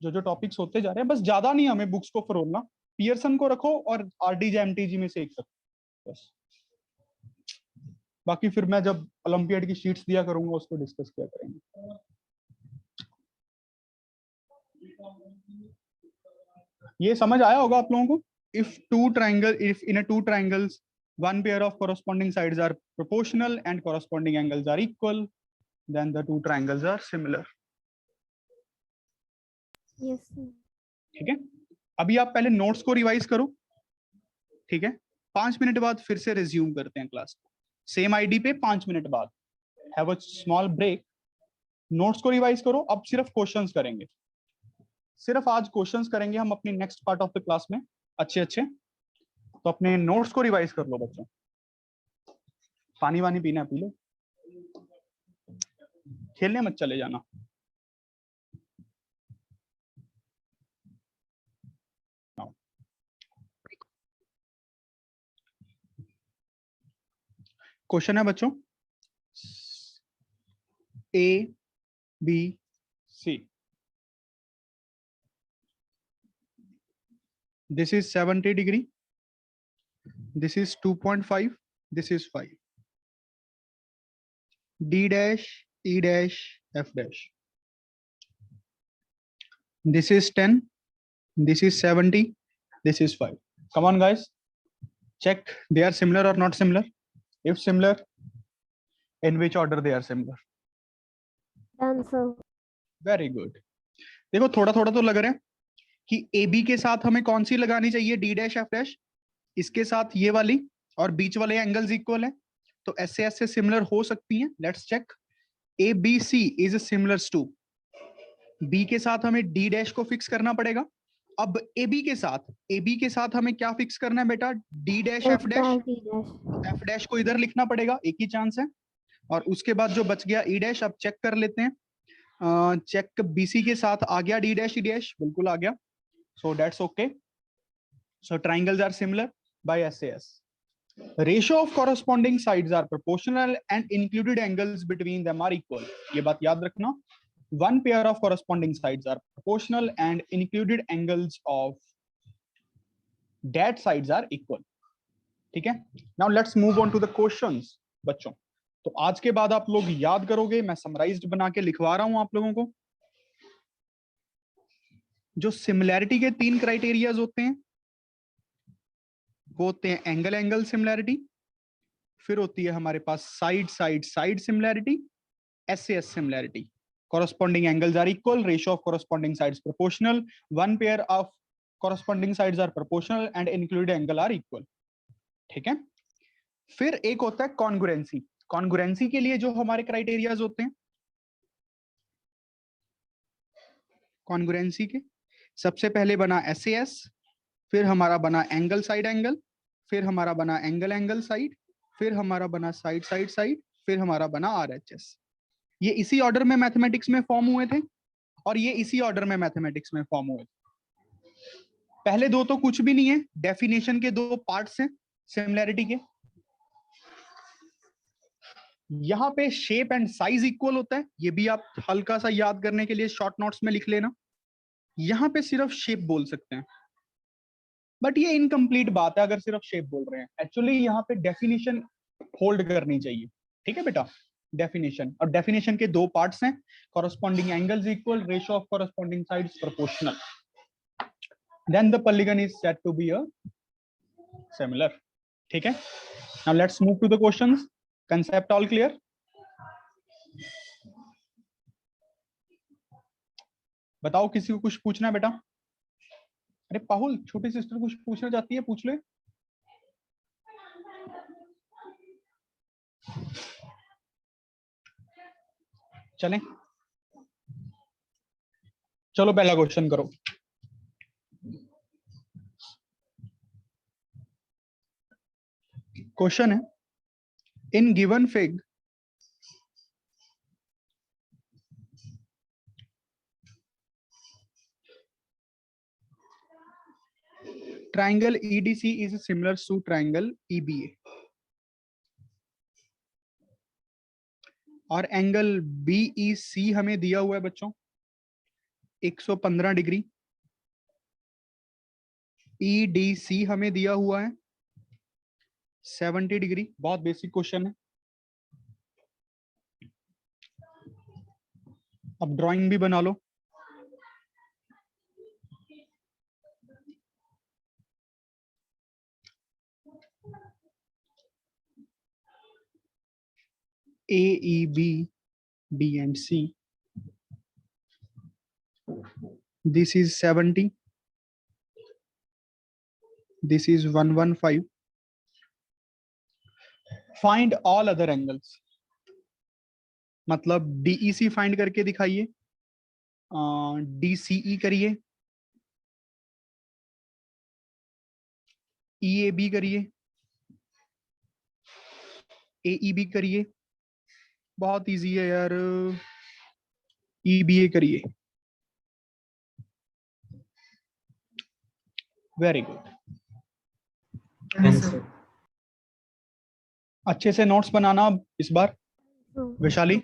Speaker 1: जो जो टॉपिक्स होते जा रहे हैं, बस ज्यादा नहीं हमें बुक्स को फरोलना। पियर्सन को रखो और RDJ MTG में से एक सकते बस। बाकी फिर मैं जब ओलंपियाड की शीट्स दिया करूंगा उसको डिस्कस किया करेंगे। ये समझ आया होगा आप लोगों को। If in two triangles one pair of corresponding sides are proportional and corresponding angles are equal, then the 2 triangles are similar।
Speaker 2: Yes, sir.
Speaker 1: ठीक है, अभी आप पहले नोट्स को रिवाइज करो, ठीक है, 5 मिनट बाद फिर से रिज्यूम करते हैं क्लास को, सेम आईडी पे 5 मिनट बाद। Have a small break, notes को रिवाइज करो, अब सिर्फ क्वेश्चंस करेंगे, सिर्फ आज क्वेश्चंस करेंगे हम अपनी next part of the class में अच्छे अच्छे। तो अपने नोट्स को रिवाइज कर लो बच्चों, पानी वानी पीना है पी लो, खेलने मत चले जाना। क्वेश्चन है बच्चों A B C, this is 70 degree, this is 2.5, this is 5, D dash, E dash, F dash, this is 10, this is 70, this is 5. Come on guys, check they are similar or not similar. If similar, in which order they are similar?
Speaker 2: Done, sir.
Speaker 1: Very good. देखो थोड़ा थोड़ा तो लग रहा है कि ए बी के साथ हमें कौन सी लगानी चाहिए, डी डैश एफ डैश, इसके साथ ये वाली, और बीच वाले एंगल्स इक्वल है, तो ऐसे सिमिलर हो सकती हैं। Let's check, A B C is similar to, B के साथ हमें डी डैश को फिक्स करना पड़ेगा। अब ए बी के साथ हमें क्या फिक्स करना है बेटा, D dash F dash,
Speaker 2: D dash.
Speaker 1: F dash को इधर लिखना पड़ेगा, एक ही चांस है। और उसके बाद जो बच गया ई डैश, अब चेक कर लेते हैं, चेक बीसी के साथ आ गया डी डैश ई डैश, बिल्कुल आ गया, so that's okay. So triangles are similar by SAS. Ratio of corresponding sides are proportional and included angles between them are equal. ये बात याद रखना, one pair of corresponding sides are proportional and included angles of that sides are equal. ठीक है, now let's move on to the questions बच्चों। तो आज के बाद आप लोग याद करोगे, मैं समराइज्ड बना के लिखवा रहा हूं आप लोगों को। जो सिमिलैरिटी के 3 क्राइटेरियाज होते हैं वो होते हैं एंगल एंगल सिमिलैरिटी, फिर होती है हमारे पास side side side similarity, SS similarity. corresponding angles are equal, ratio of corresponding sides proportional, one pair of corresponding sides are proportional and included angle are equal। ठीक है, फिर एक होता है कॉन्ग्रुएंसी। कॉन्ग्रुएंसी के लिए जो हमारे क्राइटेरियाज होते हैं, कॉन्ग्रुएंसी के सबसे पहले बना एसएस, फिर हमारा बना एंगल साइड एंगल, फिर हमारा बना एंगल एंगल साइड, फिर हमारा बना साइड साइड साइड, फिर हमारा बना आरएचएस। ये इसी ऑर्डर में मैथमेटिक्स में फॉर्म हुए थे और ये इसी ऑर्डर में मैथमेटिक्स में फॉर्म हुए थे। पहले दो तो कुछ भी नहीं है, डेफिनेशन के 2 पार्ट्स हैं सिमिलैरिटी के। यहाँ पे शेप एंड साइज इक्वल होता है, ये भी आप हल्का सा याद करने के लिए शॉर्ट नोट्स में लिख लेना। यहाँ पे सिर्फ शेप बोल सकते हैं, बट ये इनकम्प्लीट बात है अगर सिर्फ शेप बोल रहे हैं। एक्चुअली यहाँ पे डेफिनेशन होल्ड करनी चाहिए। ठीक है बेटा, डेफिनेशन, और डेफिनेशन के 2 पार्ट्स हैं, corresponding angles equal, ratio of corresponding sides proportional, then the polygon is said to be a similar. ठीक है, now let's move to the questions. Concept all clear? बताओ किसी को कुछ पूछना है बेटा? अरे पाहुल, छोटी सिस्टर कुछ पूछना चाहती है, पूछ ले। चलें, चलो पहला क्वेश्चन करो। क्वेश्चन है, in given fig triangle EDC is similar to triangle EBA और एंगल BEC हमें दिया हुआ है बच्चों 115 डिग्री, EDC हमें दिया हुआ है 70 डिग्री। बहुत बेसिक क्वेश्चन है। अब ड्राइंग भी बना लो। AEB, B and C. This is 70. This is 115. Find all other angles, मतलब DEC फाइंड करके दिखाइए, DCE करिए, EAB करिए, AEB करिए, बहुत इजी है यार, EBA करिए। वेरी गुड,
Speaker 3: आंसर
Speaker 1: अच्छे से नोट्स बनाना अब इस बार। वैशाली,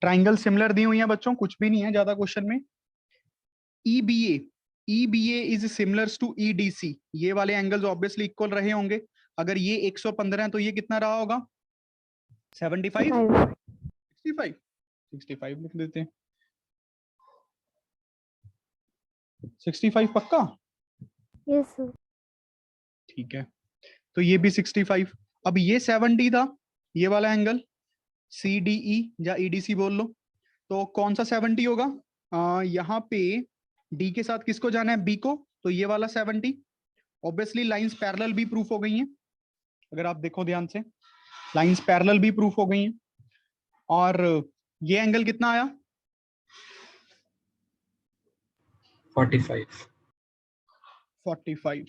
Speaker 1: ट्राइंगल सिमिलर दी हुई है बच्चों, कुछ भी नहीं है ज्यादा क्वेश्चन में। EBA is similar to EDC, ये वाले एंगल्स ऑब्वियसली इक्वल रहे होंगे। अगर ये 115 है तो ये कितना रहा होगा? 75, 65, 65 लिख देते हैं। 65 पक्का?
Speaker 2: Yes sir.
Speaker 1: ठीक है, तो ये भी 65। अब ये 70 था, ये वाला एंगल CDE या EDC बोल लो, तो कौन सा 70 होगा? यहाँ पे D के साथ किसको जाना है? B को, तो ये वाला 70। ऑब्वियसली लाइंस पैरेलल भी प्रूफ हो गई हैं, अगर आप देखो ध्यान से, लाइंस पैरेलल भी प्रूफ हो गई हैं। और ये एंगल कितना आया?
Speaker 3: 45।
Speaker 1: 45।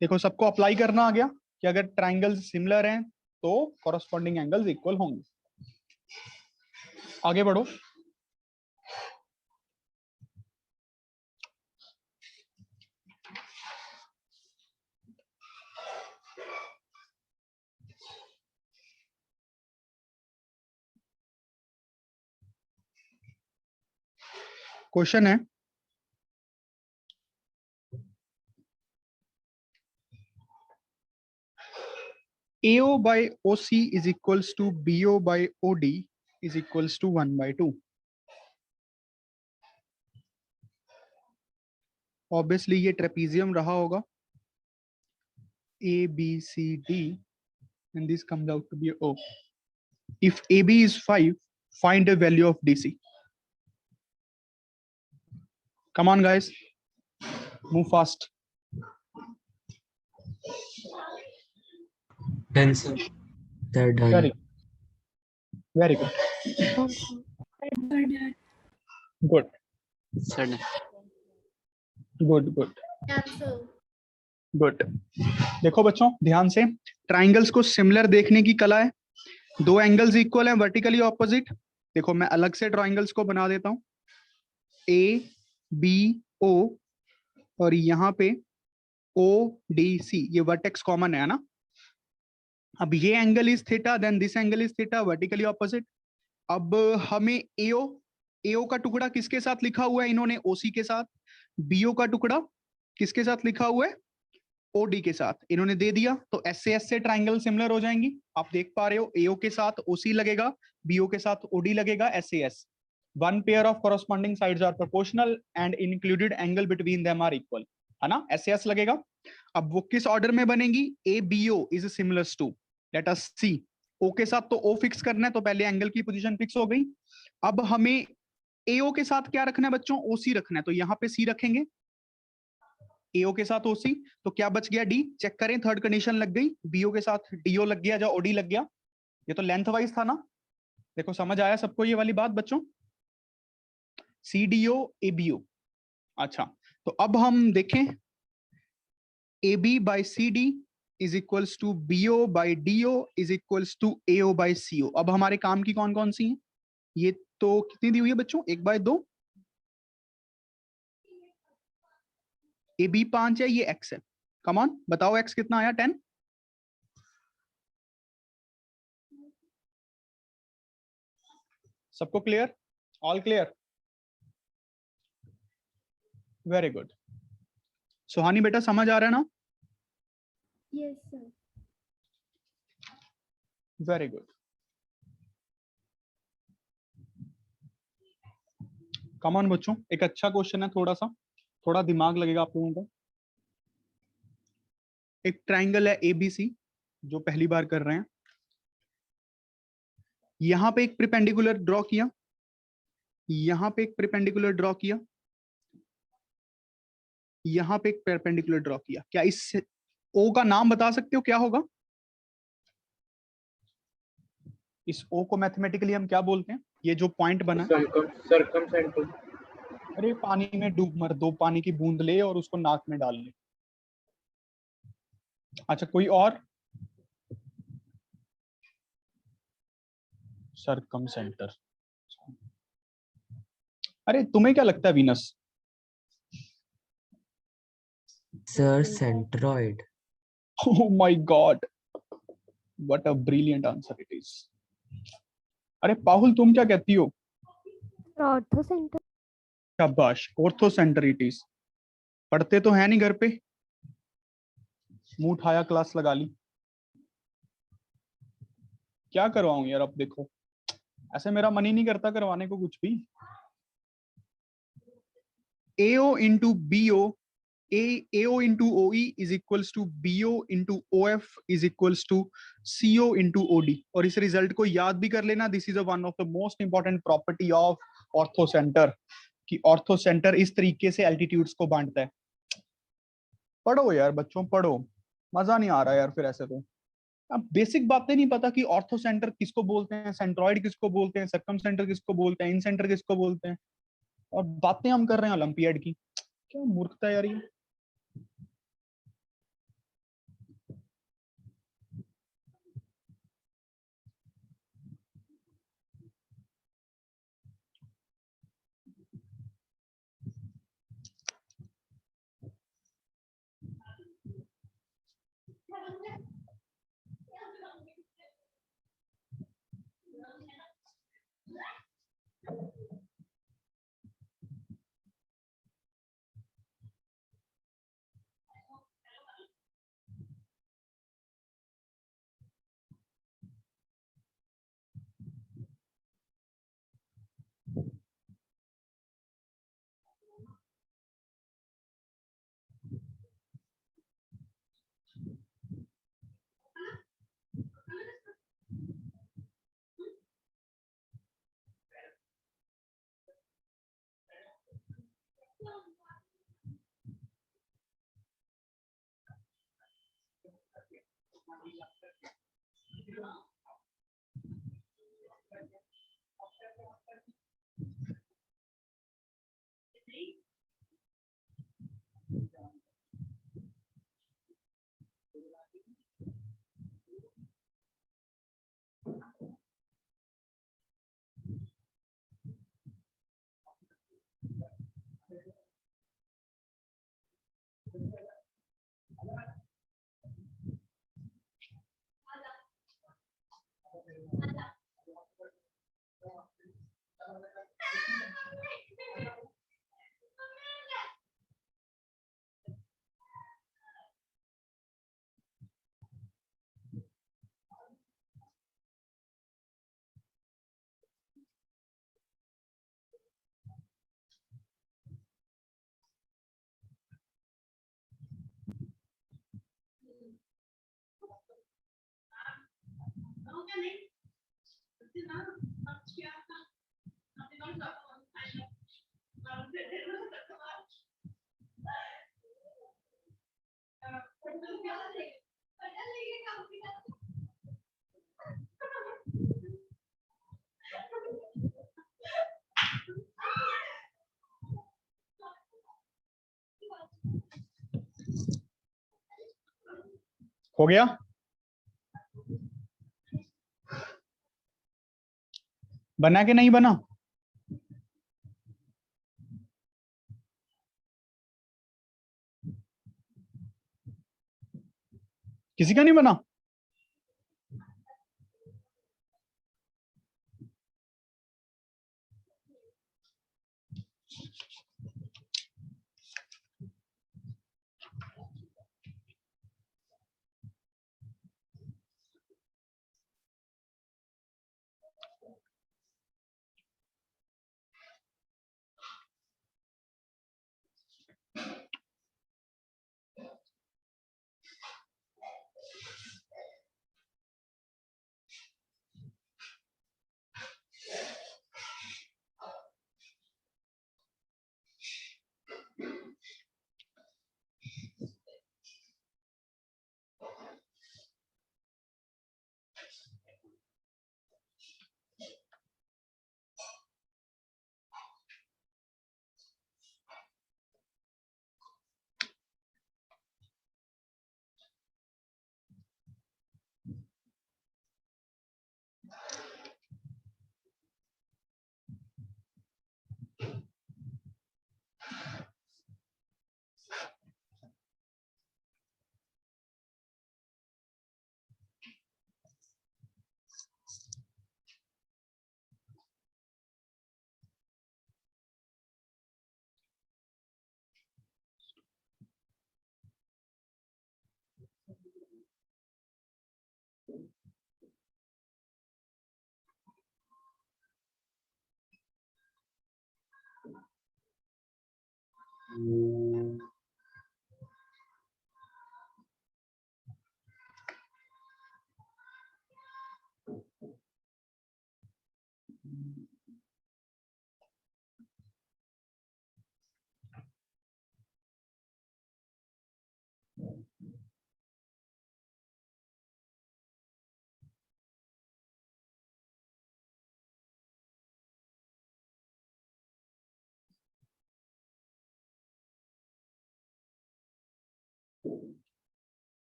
Speaker 1: देखो सबको अप्लाई करना आ गया कि अगर ट्राइंगल्स सिमिलर हैं तो कॉरस्पॉन्डिंग एंगल्स इक्वल होंगे। आगे बढ़ो। क्वेश्चन है, AO by OC is equals to BO by OD is equals to 1/2. Obviously ये ट्रेपीजियम रहा होगा, ABCD and this comes out to be O. If AB is 5, find the value of DC. Come on guys, move fast.
Speaker 3: 10 sir. They're done.
Speaker 1: Very good. Good.
Speaker 5: Sir
Speaker 1: Good. Good. देखो बच्चों ध्यान से, ट्राइंगल्स को सिमिलर देखने की कला है। दो एंगल्स इक्वल हैं, वर्टिकली ऑपोजिट। देखो मैं अलग से ट्राइंगल्स को बना देता हूं, ABO और यहाँ पे ODC, ये वर्टेक्स कॉमन है ना। अब ये angle is theta, then this angle is theta, vertically opposite. अब हमें AO का टुकड़ा किसके साथ लिखा हुआ है इन्होंने? OC के साथ। BO का टुकड़ा किसके साथ लिखा हुआ है? OD के साथ। इन्होंने दे दिया, तो SAS से ट्राइंगल सिमिलर हो जाएंगी। आप देख पा रहे हो, AO के साथ OC लगेगा, BO के साथ OD लगेगा, SAS। One pair of corresponding sides are proportional and included angle between them are equal, है ना? SAS लगेगा। अब वो किस ऑर्डर में बनेगी? ABO is similar to, let us see। O के साथ तो O फिक्स करना है, तो पहले एंगल की पोजीशन फिक्स हो गई। अब हमें AO के साथ क्या रखना है बच्चों? OC रखना है, तो यहाँ पे C रखेंगे। AO के साथ OC, तो क्या बच गया? D। चेक करें, थर्ड कंडीशन लग गई। BO के साथ DO लग गया, जो OD लग गया। ये तो लेंथ वाइज था ना। देखो समझ आया सबको ये वाली बात बच्चों? CDO ABO। अच्छा, तो अब हम देखें, AB by CD is equals to BO by DO is equals to AO by CO। अब हमारे काम की कौन कौन सी है? ये तो कितनी दी हुई है बच्चों? 1/2। AB 5 है, ये X है। कम ऑन बताओ, X कितना आया? 10। सबको clear? All clear? Very good. Suhani बेटा समझ आ रहा है ना?
Speaker 4: Yes sir.
Speaker 1: Very good. Come on बच्चों, एक अच्छा क्वेश्चन है, थोड़ा दिमाग लगेगा आप लोगों का। एक ट्राइंगल है ABC, जो पहली बार कर रहे हैं। यहां पे एक परपेंडिकुलर ड्रॉ किया, यहां पे एक परपेंडिकुलर ड्रॉ किया, यहां पे एक परपेंडिकुलर ड्रॉ किया, क्या इस ओ का नाम बता सकते हो क्या होगा? इस ओ को मैथमेटिकली हम क्या बोलते हैं? ये जो पॉइंट बना है,
Speaker 3: सर्कमसेंटर।
Speaker 1: अरे पानी में डूब मर, दो पानी की बूंद ले और उसको नाक में डाल ले। अच्छा कोई और? सरकम सेंटर। अरे तुम्हें क्या लगता है Venus?
Speaker 6: Sir centroid.
Speaker 1: Oh my God, what a brilliant answer it is. अरे पाहुल तुम क्या कहती हो?
Speaker 2: Ortho centre.
Speaker 1: शाबाश, ऑर्थो सेंटर इट इज। पढ़ते तो है नहीं घर पे, मुंह उठाया क्लास लगा ली। क्या करवाऊं यार, अब देखो ऐसे मेरा मन ही नहीं करता करवाने को कुछ भी। AO into BO, AO into OE is equals to BO into OF is equals to CO into OD। और इस रिजल्ट को याद भी कर लेना, this is one of the most important property of ortho centre, कि ऑर्थो सेंटर इस तरीके से एल्टीट्यूड्स को बांटता है। पढ़ो यार बच्चों पढ़ो, मजा नहीं आ रहा यार फिर ऐसे तो। अब बेसिक बातें नहीं पता कि ऑर्थो सेंटर किसको बोलते हैं, सेंट्रॉइड किसको बोलते हैं, सर्कम सेंटर किसको बोलते हैं, इन सेंटर किसको बोलते हैं, और बातें हम कर रहे हैं ओलंपियाड की। क्या मूर्खता यार ये। हो गया? बना के नहीं बना? किसी का नहीं बना?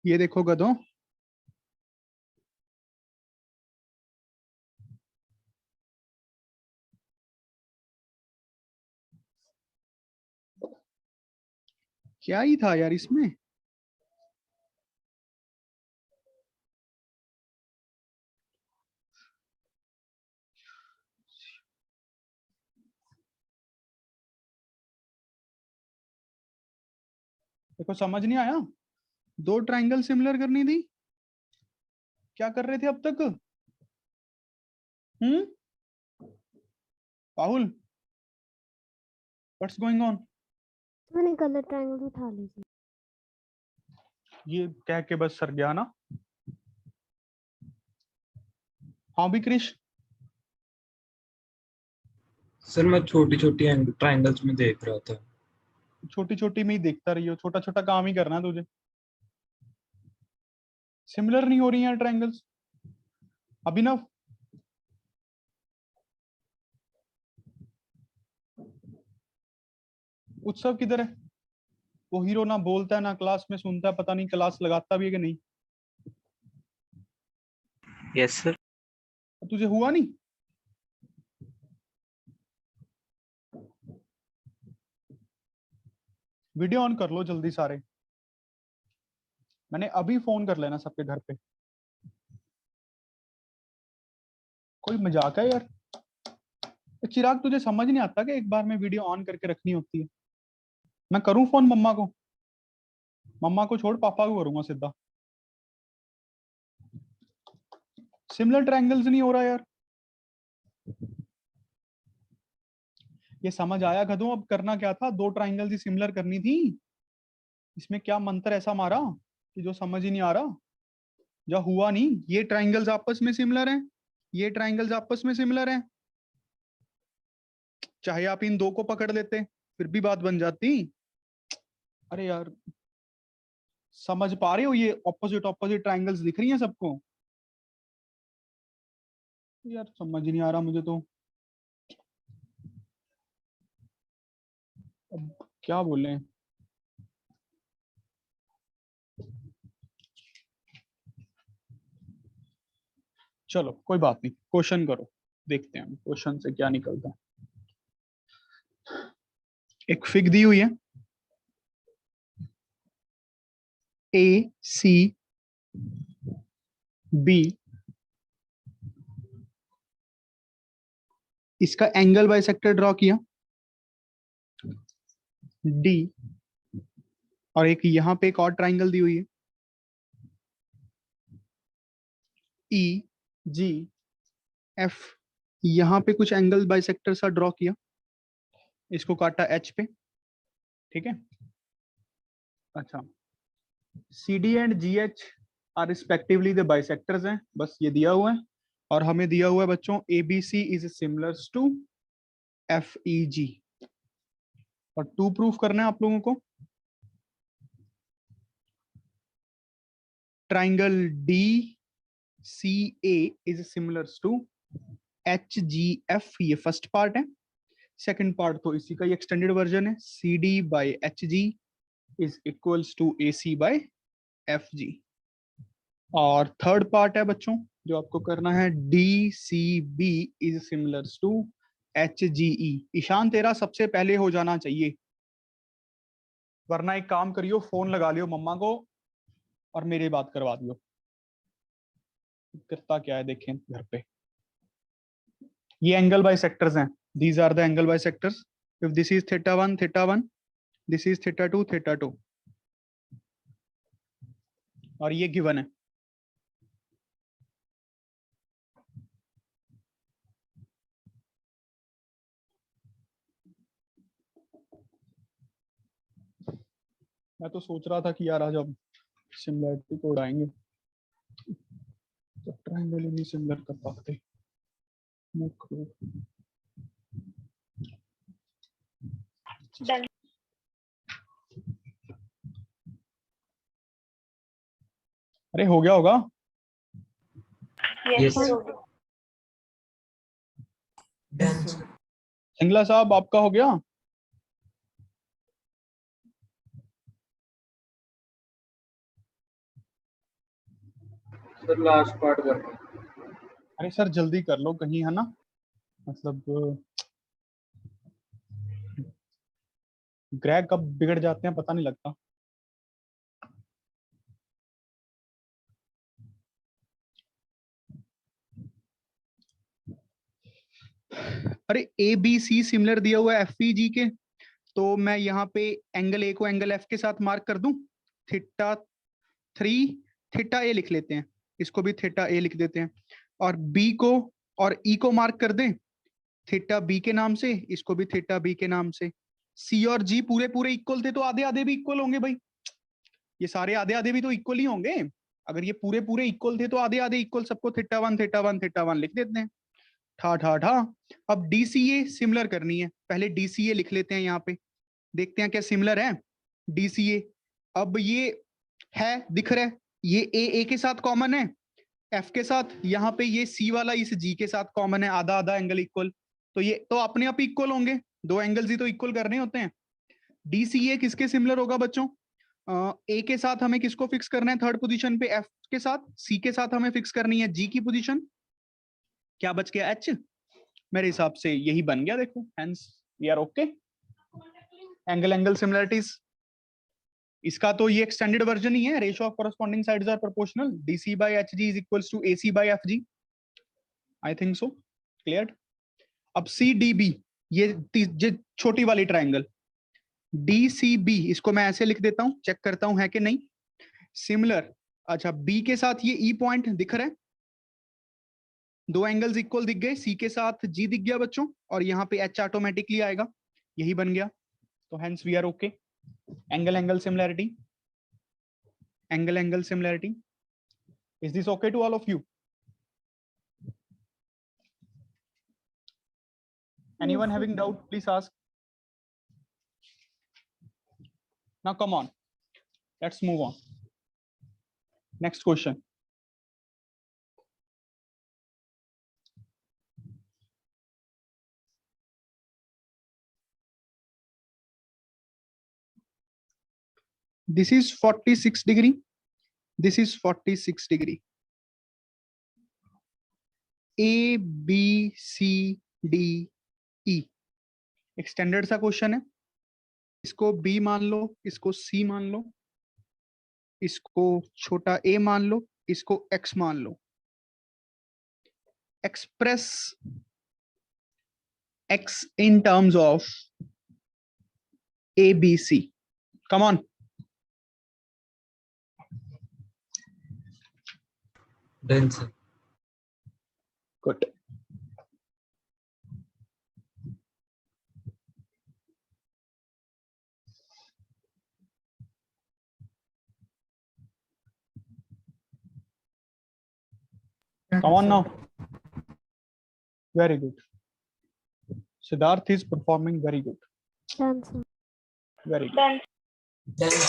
Speaker 1: ये देखो गधों, क्या ही था यार इसमें। देखो समझ नहीं आया, दो ट्रायंगल सिमिलर करनी थी, क्या कर रहे थे अब तक? Rahul, what's going on?
Speaker 2: मैंने कलर ट्रायंगल उठा ली थी।
Speaker 1: ये कह के बस सर गया ना। हाँ भी क्रिश,
Speaker 3: सर मैं छोटी छोटी ट्राइंगल्स में देख रहा था।
Speaker 1: छोटी छोटी में ही देखता रही हो, छोटा छोटा काम ही करना है तुझे। सिमिलर नहीं हो रही हैं ट्रायंगल्स। अभिनव, उत्सव किधर है? वो हीरो ना बोलता है ना क्लास में सुनता है, पता नहीं क्लास लगाता भी है कि नहीं।
Speaker 5: Yes sir.
Speaker 1: तुझे हुआ नहीं? वीडियो ऑन कर लो जल्दी सारे, मैंने अभी फोन कर लेना सबके घर पे। कोई मजाक है यार? चिराग तुझे समझ नहीं आता कि एक बार में वीडियो ऑन करके रखनी होती है? मैं करूं फोन मम्मा को? मम्मा को छोड़, पापा को करूंगा सीधा। सिमिलर ट्रायंगल्स नहीं हो रहा यार। ये समझ आया गधों, अब करना क्या था? दो ट्रायंगल्स ही सिमिलर करनी थी। इसमें क्या मंत्र ऐसा मारा कि जो समझ ही नहीं आ रहा? जो हुआ नहीं, ये ट्रायंगल्स आपस में सिमिलर हैं, ये ट्रायंगल्स आपस में सिमिलर हैं। चाहे आप इन दो को पकड़ लेते फिर भी बात बन जाती। अरे यार, समझ पा रहे हो? ये ऑपोजिट ऑपोजिट ट्रायंगल्स दिख रही हैं सबको? यार समझ नहीं आ रहा मुझे तो, अब क्या बोले। चलो कोई बात नहीं, क्वेश्चन करो, देखते हैं क्वेश्चन से क्या निकलता है। एक फिग दी हुई है, ए सी बी, इसका एंगल बाइसेक्टर ड्रॉ किया डी, और एक यहां पे एक और ट्रायंगल दी हुई है ई जी एफ, यहां पे कुछ एंगल बाइसेक्टर सा ड्रॉ किया, इसको काटा एच पे, ठीक है। अच्छा, C D and G H are respectively the bisectors हैं, बस ये दिया हुआ है। और हमें दिया हुआ है बच्चों A B C is similar to F E G, और टू प्रूफ करना है आप लोगों को। Triangle D CA is similar to HGF, ये फर्स्ट पार्ट है। सेकंड पार्ट तो इसी का ही एक्सटेंडेड वर्जन है, CD by HG is equals to AC by FG। और थर्ड पार्ट है बच्चों जो आपको करना है, DCB is similar to HGE। Ishan तेरा सबसे पहले हो जाना चाहिए, वरना एक काम करियो, फोन लगा लियो मम्मा को और मेरी बात करवा दियो। करता क्या है देखें घर पे। ये एंगल बाय सेक्टर्स हैं, these are the angle bisectors. If this is θ1 θ1, this is θ2 θ2, और ये गिवन है। मैं तो सोच रहा था कि यार आज अब सिमिलरिटी को उड़ाएंगे, तो ट्रायंगल ही नहीं सिमिलर कर पाते। अरे हो गया होगा।
Speaker 3: Yes.
Speaker 6: Done.
Speaker 1: सिंगला साहब आपका हो गया?
Speaker 3: सर लास्ट पार्ट करना।
Speaker 1: अरे सर जल्दी कर लो कहीं, है ना, मतलब ग्रह कब बिगड़ जाते हैं पता नहीं लगता। अरे ABC सिमिलर दिया हुआ है FEG के, तो मैं यहाँ पे एंगल A को एंगल F के साथ मार्क कर दूं, θ3 θA लिख लेते हैं, इसको भी θA लिख देते हैं, और B को और E को मार्क कर दें θB के नाम से, इसको भी θB के नाम से। C और G पूरे पूरे इक्वल थे तो आधे आधे भी इक्वल होंगे भाई, ये सारे आधे आधे भी तो इक्वल ही होंगे। अगर ये पूरे पूरे इक्वल थे तो आधे आधे इक्वल, सबको θ1 θ1 θ1 लिख देते हैं, ठा ठा ठा। अब DCA सिमिलर करनी है, पहले DCA लिख लेते हैं, यहाँ पे देखते हैं क्या सिमिलर है DCA। अब ये है दिख रहा है, ये A के साथ कॉमन है, F के साथ, यहाँ पे ये C वाला इस G के साथ कॉमन है, आधा आधा एंगल इक्वल, तो ये तो अपने आप इक्वल होंगे, दो एंगल्स ही तो इक्वल करने होते हैं। DCA किसके सिमिलर होगा बच्चों? A के साथ हमें किसको फिक्स करना है थर्ड पोजीशन पे, F के साथ। C के साथ हमें फिक्स करनी है G की पोजीशन। क्या बच गया? H। मेरे हिसाब से यही बन गया, देखो, hence we are okay. Angle angle similarities, इसका तो ये एक्सटेंडेड वर्जन ही है, ratio of corresponding sides are proportional, DC by HG is equals to AC by FG। I think so clear. अब CDB, ये छोटी वाली ट्रायंगल DCB, इसको मैं ऐसे लिख देता हूं, चेक करता हूं है कि नहीं सिमिलर। अच्छा, B के साथ ये E पॉइंट दिख रहा है, दो एंगल्स इक्वल दिख गए, C के साथ G दिख गया बच्चों, और यहाँ पे H ऑटोमेटिकली आएगा, यही बन गया, तो hence we are okay. Angle angle similarity, angle angle similarity, is this okay to all of you? Anyone having doubt, please ask. Now come on, let's move on. Next question. This is 46 degree, this is 46 degree. A B C D E extended सा क्वेश्चन है, इसको B मान लो, इसको C मान लो, इसको छोटा a मान लो, इसको x मान लो। Express x in terms of ABC. Come on.
Speaker 3: Done, sir.
Speaker 1: Good. Come on now. Very good. Siddharth is performing very good.
Speaker 2: Done, sir.
Speaker 1: Very good.
Speaker 6: Done.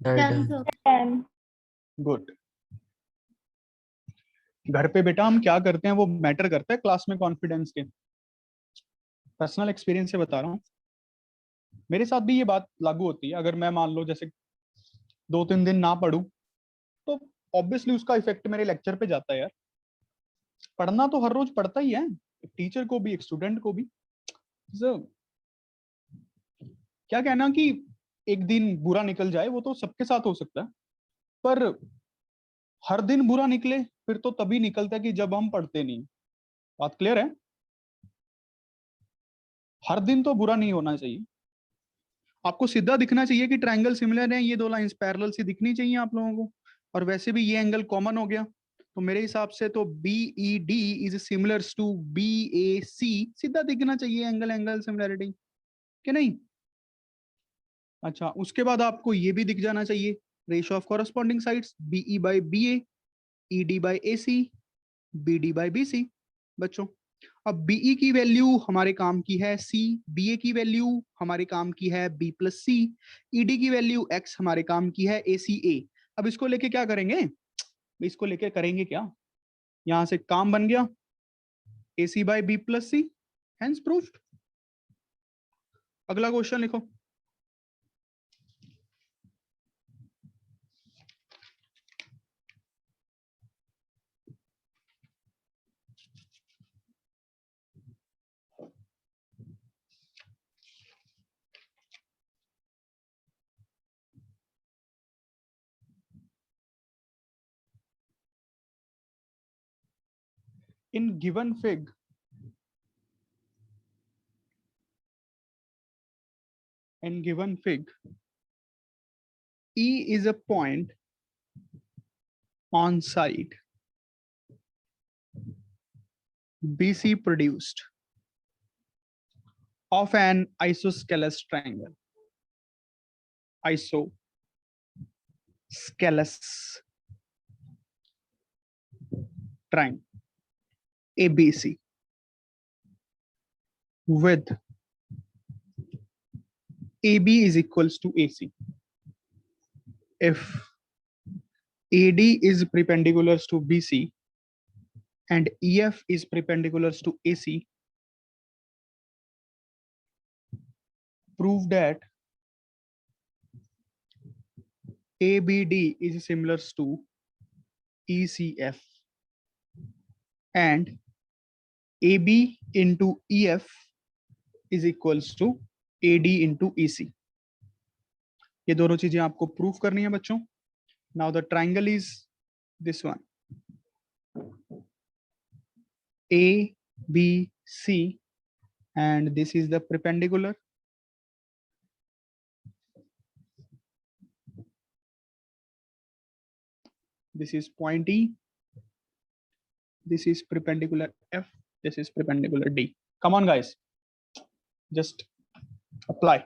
Speaker 4: Done, sir.
Speaker 1: Good. घर पे बेटा हम क्या करते हैं वो मैटर करता है क्लास में कॉन्फिडेंस के। पर्सनल एक्सपीरियंस से बता रहा हूँ, मेरे साथ भी ये बात लागू होती है। अगर मैं मान लो जैसे 2-3 दिन ना पढूं तो ऑब्वियसली उसका इफेक्ट मेरे लेक्चर पे जाता है यार। पढ़ना तो हर रोज पढ़ता ही है, एक टीचर को भी एक स्टूडेंट को भी। So, क्या कहना कि एक दिन बुरा निकल जाए वो तो सबके साथ हो सकता है, पर हर दिन बुरा निकले फिर तो तभी निकलता है कि जब हम पढ़ते नहीं। बात क्लियर है? हर दिन तो बुरा नहीं होना चाहिए। आपको सीधा दिखना चाहिए कि ट्रायंगल सिमिलर है, ये दो लाइंस पैरेलल सी दिखनी चाहिए आप लोगों को। और वैसे भी ये एंगल कॉमन हो गया, तो मेरे हिसाब से तो BED is similar to BAC, सीधा दिखना चाहिए एंगल एंगल सिमिलरिटी कि नहीं। अच्छा, उसके बाद आपको ये भी दिख जाना चाहिए ratio of corresponding sides BE by BA, ED by AC, BD by BC। बच्चों अब BE की वैल्यू हमारे काम की है C, BA की वैल्यू हमारे काम की है B प्लस C, ED की वैल्यू X हमारे काम की है ACA। अब इसको लेके क्या करेंगे, इसको लेके करेंगे क्या, यहां से काम बन गया AC by B plus C, hence proofed. अगला क्वेश्चन लिखो। In given fig, E is a point on side BC produced of an isosceles triangle. Isosceles triangle ABC with AB is equals to AC. If AD is perpendicular to BC and EF is perpendicular to AC, prove that ABD is similar to ECF and AB into EF is equals to AD into EC. ये दोनों चीजें आपको प्रूफ करनी है बच्चों। Now the triangle is this one, ABC, and this is the perpendicular. This is point E. This is perpendicular F. This is perpendicular D. Come on, guys. Just apply.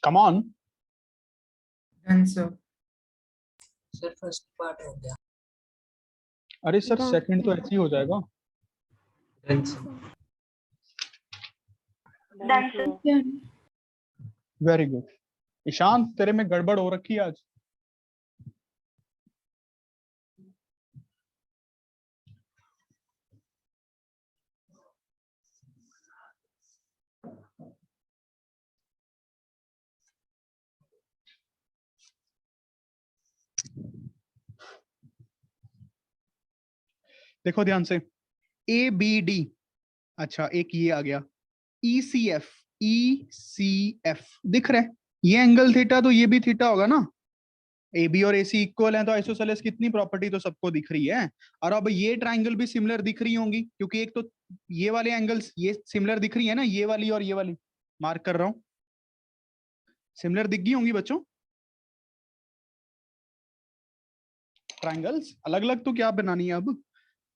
Speaker 1: Come on.
Speaker 6: Done, sir. Sir first part हो गया।
Speaker 1: अरे सर
Speaker 2: Done.
Speaker 1: सेकंड तो ऐसे ही हो जाएगा।
Speaker 3: Done, sir.
Speaker 1: Very good. Ishaan तेरे में गड़बड़ हो रखी है आज। देखो ध्यान से, ABD, अच्छा एक ये आ गया ECF, ECF दिख रहा है, ये एंगल थीटा तो ये भी थीटा होगा ना। AB और AC इक्वल है तो आइसोसेलेस कितनी प्रॉपर्टी तो सबको दिख रही है। और अब ये ट्राइंगल भी सिमिलर दिख रही होंगी क्योंकि एक तो ये वाले एंगल्स ये सिमिलर दिख रही है ना, ये वाली और ये वाली मार्क कर रहा हूं, सिमिलर दिख गई होंगी बच्चों। ट्राइंगल्स अलग अलग तो क्या बनानी है अब,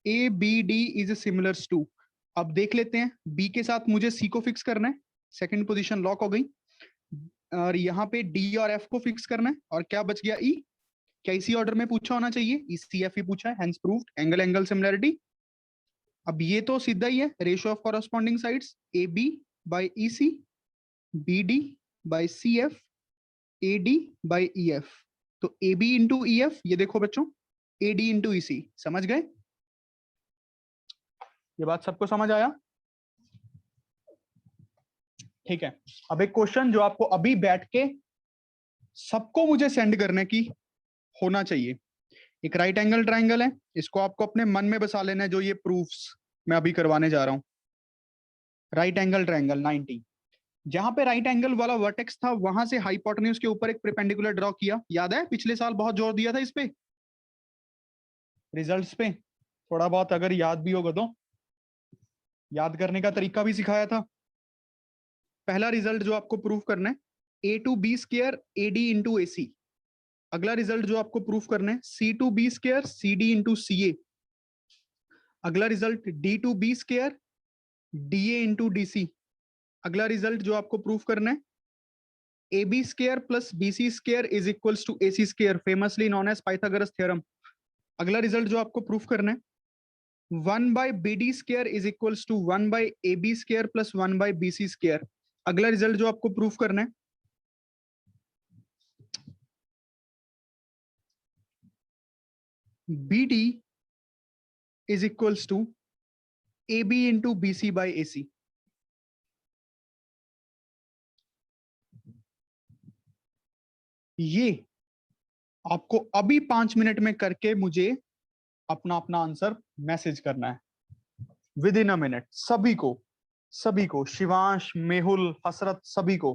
Speaker 1: A B D is similar to, अब देख लेते हैं बी के साथ मुझे सी को फिक्स करना है, सेकंड पोजीशन लॉक हो गई, और यहाँ पे डी और एफ को फिक्स करना है, और क्या बच गया ई, क्या इसी ऑर्डर में पूछा होना चाहिए, ई सी एफ ही पूछा है, hence proved angle angle similarity. अब ये तो सीधा ही है, ratio of corresponding sides A B by E C, B D by C F, A D by E F, तो A B into E F, ये देखो बच्चों ए डी इंटू ई सी, समझ गए? ये बात सबको समझ आया? ठीक है, अब एक क्वेश्चन जो आपको अभी बैठ के सबको मुझे सेंड करने की होना चाहिए। एक राइट एंगल ट्राइंगल है, इसको आपको अपने मन में बसा लेना है, जो ये प्रूफ्स मैं अभी करवाने जा रहा हूं। राइट एंगल ट्राइंगल 90, जहां पे राइट एंगल वाला वर्टेक्स था वहां से हाइपोटेन्यूज के ऊपर एक परपेंडिकुलर ड्रॉ किया, याद है पिछले साल बहुत जोर दिया था इस पे, रिजल्ट्स पे, थोड़ा बहुत अगर याद भी होगा तो याद करने का तरीका भी सिखाया था। पहला रिजल्ट जो आपको प्रूफ करना है A to B square A D into A C, अगला रिजल्ट जो आपको प्रूफ करना है C to B square C D into C A, अगला result D to B square D A into D C, अगला रिजल्ट जो आपको प्रूफ करना है A B square plus B C square is equals to A C square, famously known as Pythagoras theorem. अगला रिजल्ट जो आपको प्रूफ करना है 1 by BD square is equals to 1 by AB square plus 1 by BC square, अगला रिजल्ट जो आपको प्रूफ करना है BD is equals to AB into BC by AC। ये आपको अभी 5 मिनट में करके मुझे अपना अपना आंसर मैसेज करना है विद इन अ मिनट, सभी को शिवांश, मेहुल, हसरत, सभी को,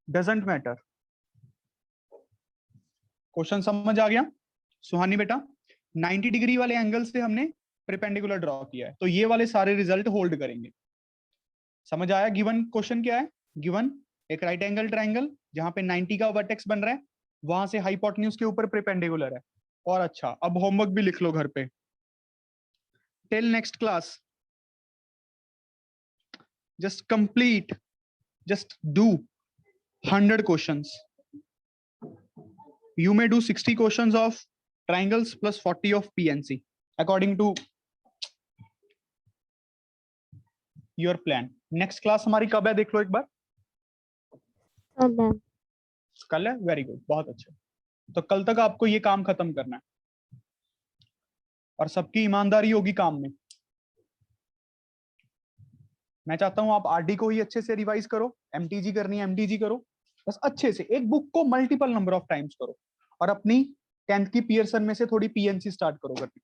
Speaker 1: डजंट मैटर। क्वेश्चन समझ आ गया? सुहानी बेटा 90 डिग्री वाले एंगल से हमने परपेंडिकुलर ड्रॉ किया है, तो ये वाले सारे रिजल्ट होल्ड करेंगे। समझ आया? गिवन क्वेश्चन क्या है? गिवन एक राइट एंगल ट्राइंगल जहां पे 90 का वर्टेक्स बन रहा है, वहां से हाइपोटेन्यूज के ऊपर परपेंडिकुलर है। और अच्छा, अब होमवर्क भी लिख लो घर पे। Till next class just complete, just do 100 questions. You may do 60 questions of triangles plus 40 of PNC according to your plan. Next class हमारी कब है देख लो एक बार। कल है, वेरी गुड, बहुत अच्छा। तो कल तक आपको ये काम खत्म करना है और सबकी ईमानदारी होगी काम में। मैं चाहता हूं आप आरडी को ही अच्छे से रिवाइज करो, एमटीजी करनी है एमटीजी करो, बस अच्छे से एक बुक को मल्टीपल नंबर ऑफ टाइम्स करो, और अपनी 10th की पियर्सन में से थोड़ी पीएनसी स्टार्ट करो करनी।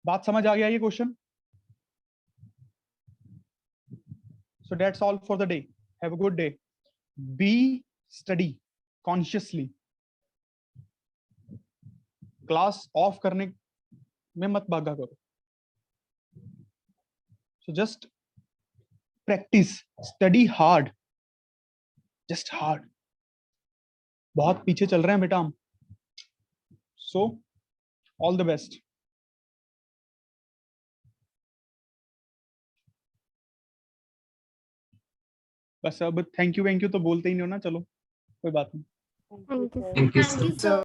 Speaker 1: बात समझ आ गया ये question? So that's all for the day, have a good day, be study consciously, class off करने में मत भागा करो। So just practice, study hard, just hard. बहुत पीछे चल रहे हैं बेटा हम। So all the best. बस अब थैंक यू तो बोलते ही नहीं हो ना, चलो कोई बात नहीं।
Speaker 2: Thank you.
Speaker 3: Thank you, sir.